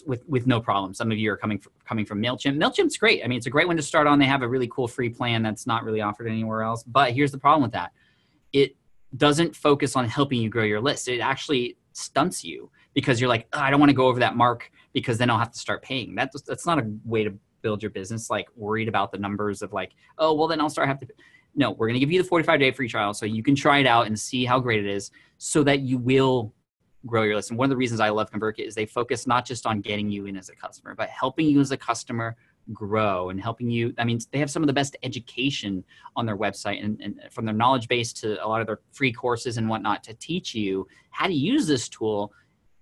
[SPEAKER 1] with no problem. Some of you are coming from MailChimp. MailChimp's great. I mean, it's a great one to start on. They have a really cool free plan that's not really offered anywhere else. But here's the problem with that. It doesn't focus on helping you grow your list. It actually stunts you because you're like, oh, I don't want to go over that mark because then I'll have to start paying. That's not a way to build your business, like worried about the numbers of like, oh, well, then I'll start having to. No, we're going to give you the 45-day free trial so you can try it out and see how great it is so that you will grow your list. And one of the reasons I love ConvertKit is they focus not just on getting you in as a customer, but helping you as a customer grow and helping you. I mean, they have some of the best education on their website and from their knowledge base to a lot of their free courses and whatnot to teach you how to use this tool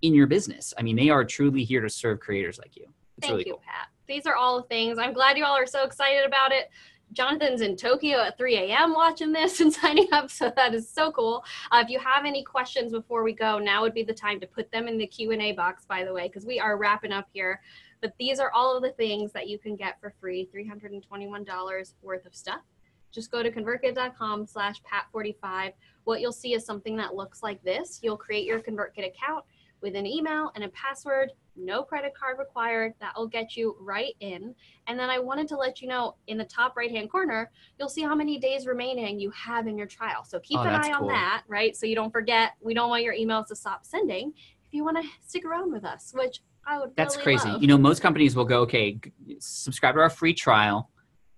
[SPEAKER 1] in your business. I mean, they are truly here to serve creators like you. It's
[SPEAKER 2] Thank
[SPEAKER 1] really
[SPEAKER 2] you,
[SPEAKER 1] cool.
[SPEAKER 2] Pat. These are all the things. I'm glad you all are so excited about it. Jonathan's in Tokyo at 3 a.m. watching this and signing up, so that is so cool. If you have any questions before we go, now would be the time to put them in the Q&A box, by the way, because we are wrapping up here. But these are all of the things that you can get for free, $321 worth of stuff. Just go to convertkit.com/Pat45. What you'll see is something that looks like this. You'll create your ConvertKit account. with an email and a password, no credit card required. That will get you right in. And then I wanted to let you know, in the top right-hand corner, you'll see how many days remaining you have in your trial. So keep an eye on that, right? So you don't forget. We don't want your emails to stop sending if you want to stick around with us, which I would
[SPEAKER 1] That's
[SPEAKER 2] really
[SPEAKER 1] crazy.
[SPEAKER 2] love.
[SPEAKER 1] You know, most companies will go, okay, subscribe to our free trial.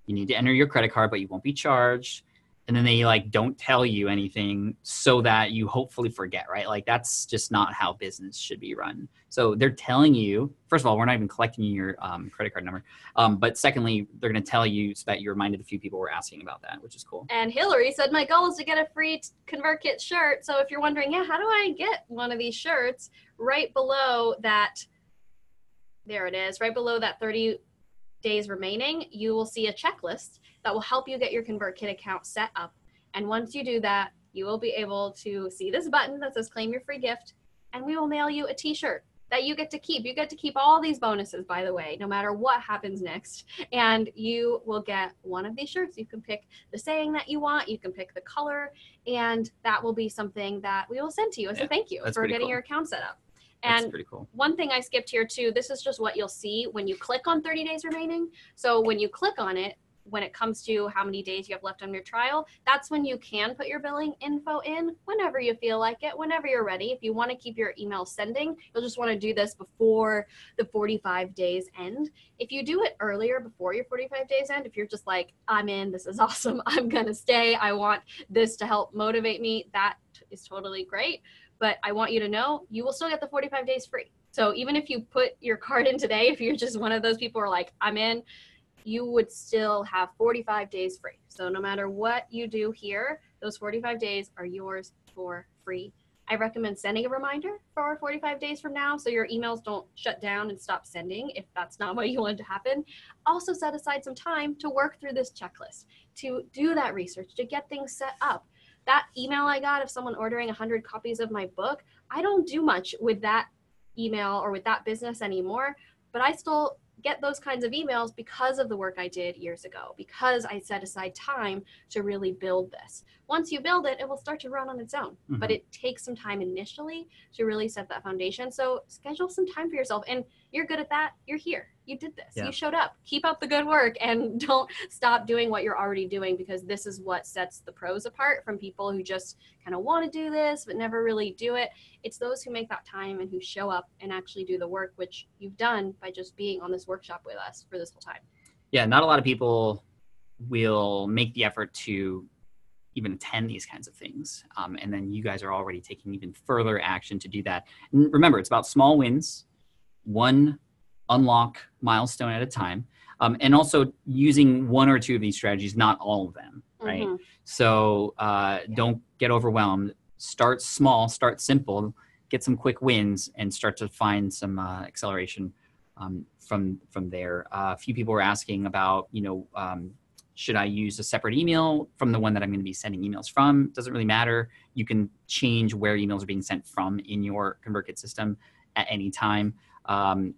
[SPEAKER 1] You need to enter your credit card, but you won't be charged. And then they like don't tell you anything so that you hopefully forget, right? Like that's just not how business should be run. So they're telling you, first of all, we're not even collecting your credit card number. But secondly, they're going to tell you so that you reminded a few people were asking about that, which is cool.
[SPEAKER 2] And Hillary said, my goal is to get a free ConvertKit shirt. So if you're wondering, yeah, how do I get one of these shirts? Right below that, there it is, right below that 30 days remaining, you will see a checklist that will help you get your ConvertKit account set up. And once you do that, you will be able to see this button that says claim your free gift, and we will mail you a t-shirt that you get to keep. You get to keep all these bonuses, by the way, no matter what happens next. And you will get one of these shirts. You can pick the saying that you want. You can pick the color, and that will be something that we will send to you as a thank you for getting your account set up. And
[SPEAKER 1] that's pretty cool.
[SPEAKER 2] One thing I skipped here too, this is just what you'll see when you click on 30 days remaining. So when you click on it, when it comes to how many days you have left on your trial, that's when you can put your billing info in whenever you feel like it, whenever you're ready. If you want to keep your email sending, you'll just want to do this before the 45 days end. If you do it earlier, before your 45 days end, if you're just like, I'm in, this is awesome, I'm going to stay, I want this to help motivate me, that is totally great. But I want you to know you will still get the 45 days free. So even if you put your card in today, if you're just one of those people who are like, I'm in, you would still have 45 days free. So no matter what you do here, those 45 days are yours for free. I recommend sending a reminder for 45 days from now so your emails don't shut down and stop sending if that's not what you want to happen. Also set aside some time to work through this checklist, to do that research, to get things set up. That email I got of someone ordering 100 copies of my book, I don't do much with that email or with that business anymore, but I still get those kinds of emails because of the work I did years ago, because I set aside time to really build this. Once you build it, it will start to run on its own, but it takes some time initially to really set that foundation. So schedule some time for yourself, and you're good at that. You're here. You did this. You showed up. Keep up the good work, and don't stop doing what you're already doing, because this is what sets the pros apart from people who just kind of want to do this but never really do it. It's those who make that time and who show up and actually do the work, which you've done by just being on this workshop with us for this whole time.
[SPEAKER 1] Yeah, not a lot of people will make the effort to even attend these kinds of things. And then you guys are already taking even further action to do that. And remember, it's about small wins, one unlock milestone at a time, and also using one or two of these strategies, not all of them, right? So don't get overwhelmed. Start small, start simple, get some quick wins, and start to find some acceleration from there. A few people were asking about, should I use a separate email from the one that I'm going to be sending emails from? Doesn't really matter. You can change where emails are being sent from in your ConvertKit system at any time. And,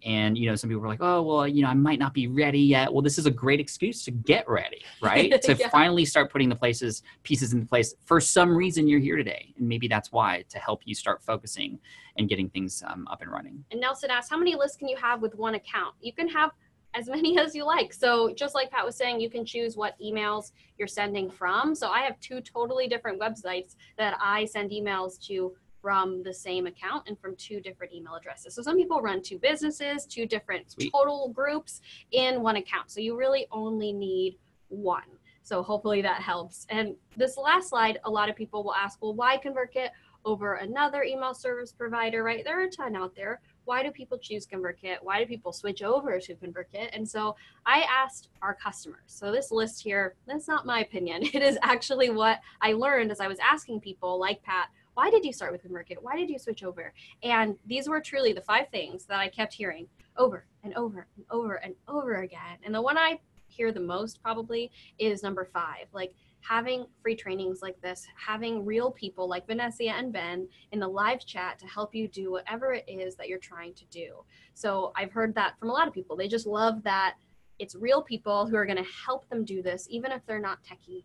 [SPEAKER 1] some people were like, oh, well, I might not be ready yet. Well, this is a great excuse to get ready, right? To finally start putting the pieces into place. For some reason, you're here today. And maybe that's why, to help you start focusing and getting things up and running.
[SPEAKER 2] And Nelson asked, how many lists can you have with one account? You can have as many as you like. So just like Pat was saying, you can choose what emails you're sending from. So I have 2 totally different websites that I send emails to from the same account and from 2 different email addresses. So some people run 2 businesses, 2 different total groups in one account. So you really only need one. So hopefully that helps. And this last slide, a lot of people will ask, well, why ConvertKit over another email service provider, right? There are a ton out there. Why do people choose ConvertKit? Why do people switch over to ConvertKit? And so I asked our customers. So this list here, that's not my opinion. It is actually what I learned as I was asking people like Pat, why did you start with ConvertKit? Why did you switch over? And these were truly the 5 things that I kept hearing over and over and over and over again. And the one I hear the most probably is number 5, like having free trainings like this, having real people like Vanessa and Ben in the live chat to help you do whatever it is that you're trying to do. So I've heard that from a lot of people. They just love that it's real people who are going to help them do this, even if they're not techie,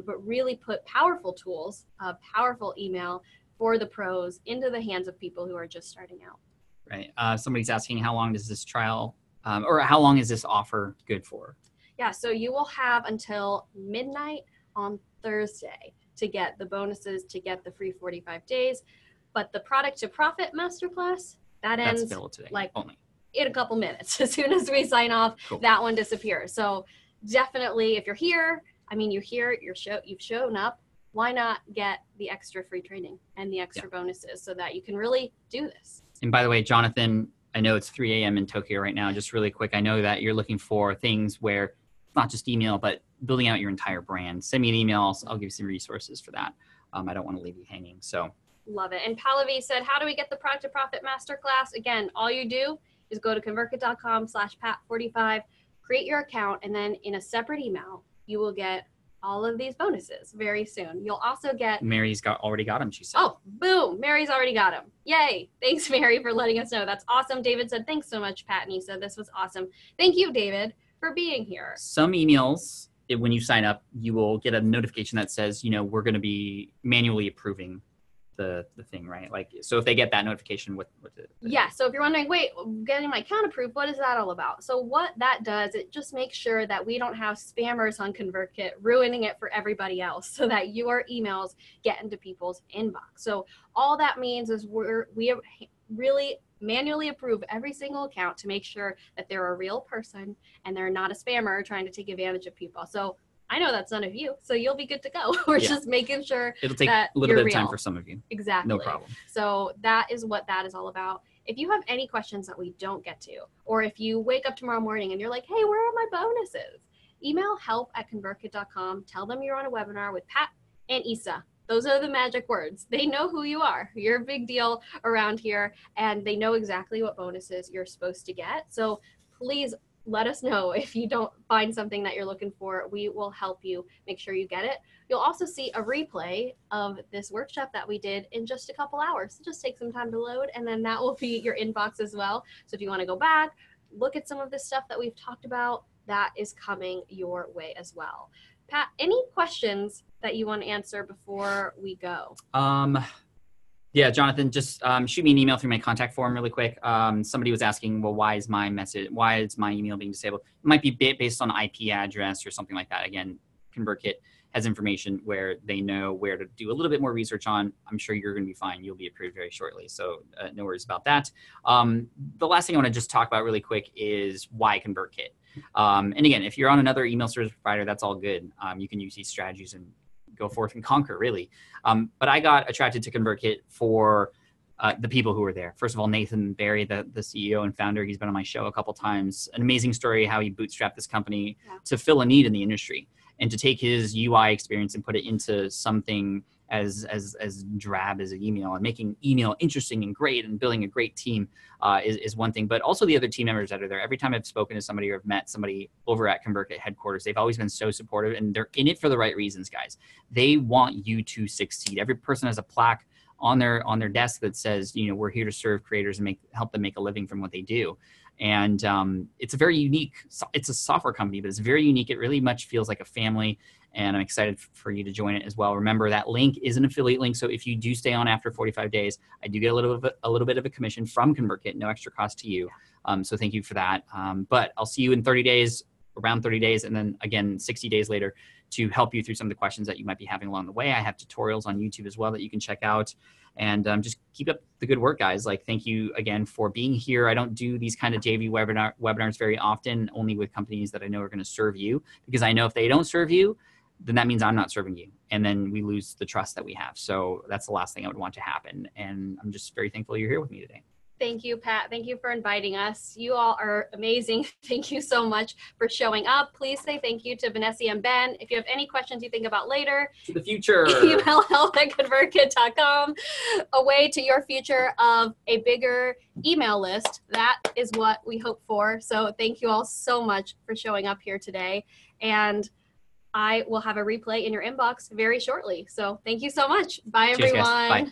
[SPEAKER 2] but really put powerful tools, powerful email, for the pros into the hands of people who are just starting out.
[SPEAKER 1] Right. Somebody's asking how long does this trial or how long is this offer good for?
[SPEAKER 2] Yeah, so you will have until midnight on Thursday to get the bonuses, to get the free 45 days. But the Product to Profit Masterclass, that's ends
[SPEAKER 1] today,
[SPEAKER 2] like
[SPEAKER 1] only
[SPEAKER 2] in a couple minutes. As soon as we sign off,
[SPEAKER 1] cool.
[SPEAKER 2] That one disappears. So definitely, if you're here, you're here, you've shown up, why not get the extra free training and the extra bonuses so that you can really do this?
[SPEAKER 1] And by the way, Jonathan, I know it's 3 a.m. in Tokyo right now. Just really quick, I know that you're looking for things where it's not just email, but building out your entire brand. Send me an email. I'll give you some resources for that. I don't want to leave you hanging. So
[SPEAKER 2] love it. And Pallavi said, how do we get the Product to Profit Masterclass? Again, all you do is go to convertkit.com/pat45, create your account, and then in a separate email, you will get all of these bonuses very soon. You'll also get...
[SPEAKER 1] Mary's already got them, she said.
[SPEAKER 2] Oh, boom. Mary's already got them. Yay. Thanks, Mary, for letting us know. That's awesome. David said, thanks so much, Pat. And he said, this was awesome. Thank you, David, for being here.
[SPEAKER 1] Some emails, when you sign up, you will get a notification that says, we're going to be manually approving the thing, right? Like, so if they get that notification, what
[SPEAKER 2] yeah. So if you're wondering, wait, getting my account approved, what is that all about? So what that does, it just makes sure that we don't have spammers on ConvertKit ruining it for everybody else, so that your emails get into people's inbox. So all that means is we really manually approve every single account to make sure that they're a real person and they're not a spammer trying to take advantage of people. So I know that's none of you, so you'll be good to go. We're just making sure
[SPEAKER 1] it'll take
[SPEAKER 2] that
[SPEAKER 1] a little bit
[SPEAKER 2] real.
[SPEAKER 1] of time for some of you.
[SPEAKER 2] Exactly.
[SPEAKER 1] No problem.
[SPEAKER 2] So that is what that is all about. If you have any questions that we don't get to, or if you wake up tomorrow morning and you're like, hey, where are my bonuses? Email help@convertkit.com. Tell them you're on a webinar with Pat and Isa. Those are the magic words. They know who you are. You're a big deal around here, and they know exactly what bonuses you're supposed to get. So please let us know if you don't find something that you're looking for. We will help you make sure you get it. You'll also see a replay of this workshop that we did in just a couple hours. So just take some time to load, and then that will be your inbox as well. So if you want to go back, look at some of the stuff that we've talked about, that is coming your way as well. Pat, any questions that you want to answer before we go?
[SPEAKER 1] Yeah, Jonathan, just shoot me an email through my contact form really quick. Somebody was asking, well, why is my email being disabled? It might be based on IP address or something like that. Again, ConvertKit has information where they know where to do a little bit more research on. I'm sure you're going to be fine. You'll be approved very shortly. So no worries about that. The last thing I want to just talk about really quick is why ConvertKit. And again, if you're on another email service provider, that's all good. You can use these strategies and go forth and conquer, really. But I got attracted to ConvertKit for the people who were there. First of all, Nathan Barry, the CEO and founder, he's been on my show a couple times. An amazing story how he bootstrapped this company to fill a need in the industry and to take his UI experience and put it into something as drab as an email, and making email interesting and great and building a great team is one thing. But also the other team members that are there. Every time I've spoken to somebody or have met somebody over at ConvertKit headquarters, they've always been so supportive, and they're in it for the right reasons, guys. They want you to succeed. Every person has a plaque on their desk that says, we're here to serve creators and help them make a living from what they do. And it's a very unique, it's a software company, but it's very unique. It really much feels like a family, and I'm excited for you to join it as well. Remember, that link is an affiliate link, so if you do stay on after 45 days, I do get a little bit of a commission from ConvertKit, no extra cost to you. So thank you for that. But I'll see you in 30 days, around 30 days, and then again 60 days later to help you through some of the questions that you might be having along the way. I have tutorials on YouTube as well that you can check out. And just keep up the good work, guys. Like, thank you again for being here. I don't do these kind of JV webinars very often, only with companies that I know are going to serve you, because I know if they don't serve you, then that means I'm not serving you. And then we lose the trust that we have. So that's the last thing I would want to happen. And I'm just very thankful you're here with me today.
[SPEAKER 2] Thank you, Pat. Thank you for inviting us. You all are amazing. Thank you so much for showing up. Please say thank you to Vanessa and Ben. If you have any questions you think about later,
[SPEAKER 1] to the future,
[SPEAKER 2] email help@convertkit.com. A way to your future of a bigger email list. That is what we hope for. So thank you all so much for showing up here today. And I will have a replay in your inbox very shortly. So thank you so much. Bye, everyone.
[SPEAKER 1] Cheers, guys. Bye.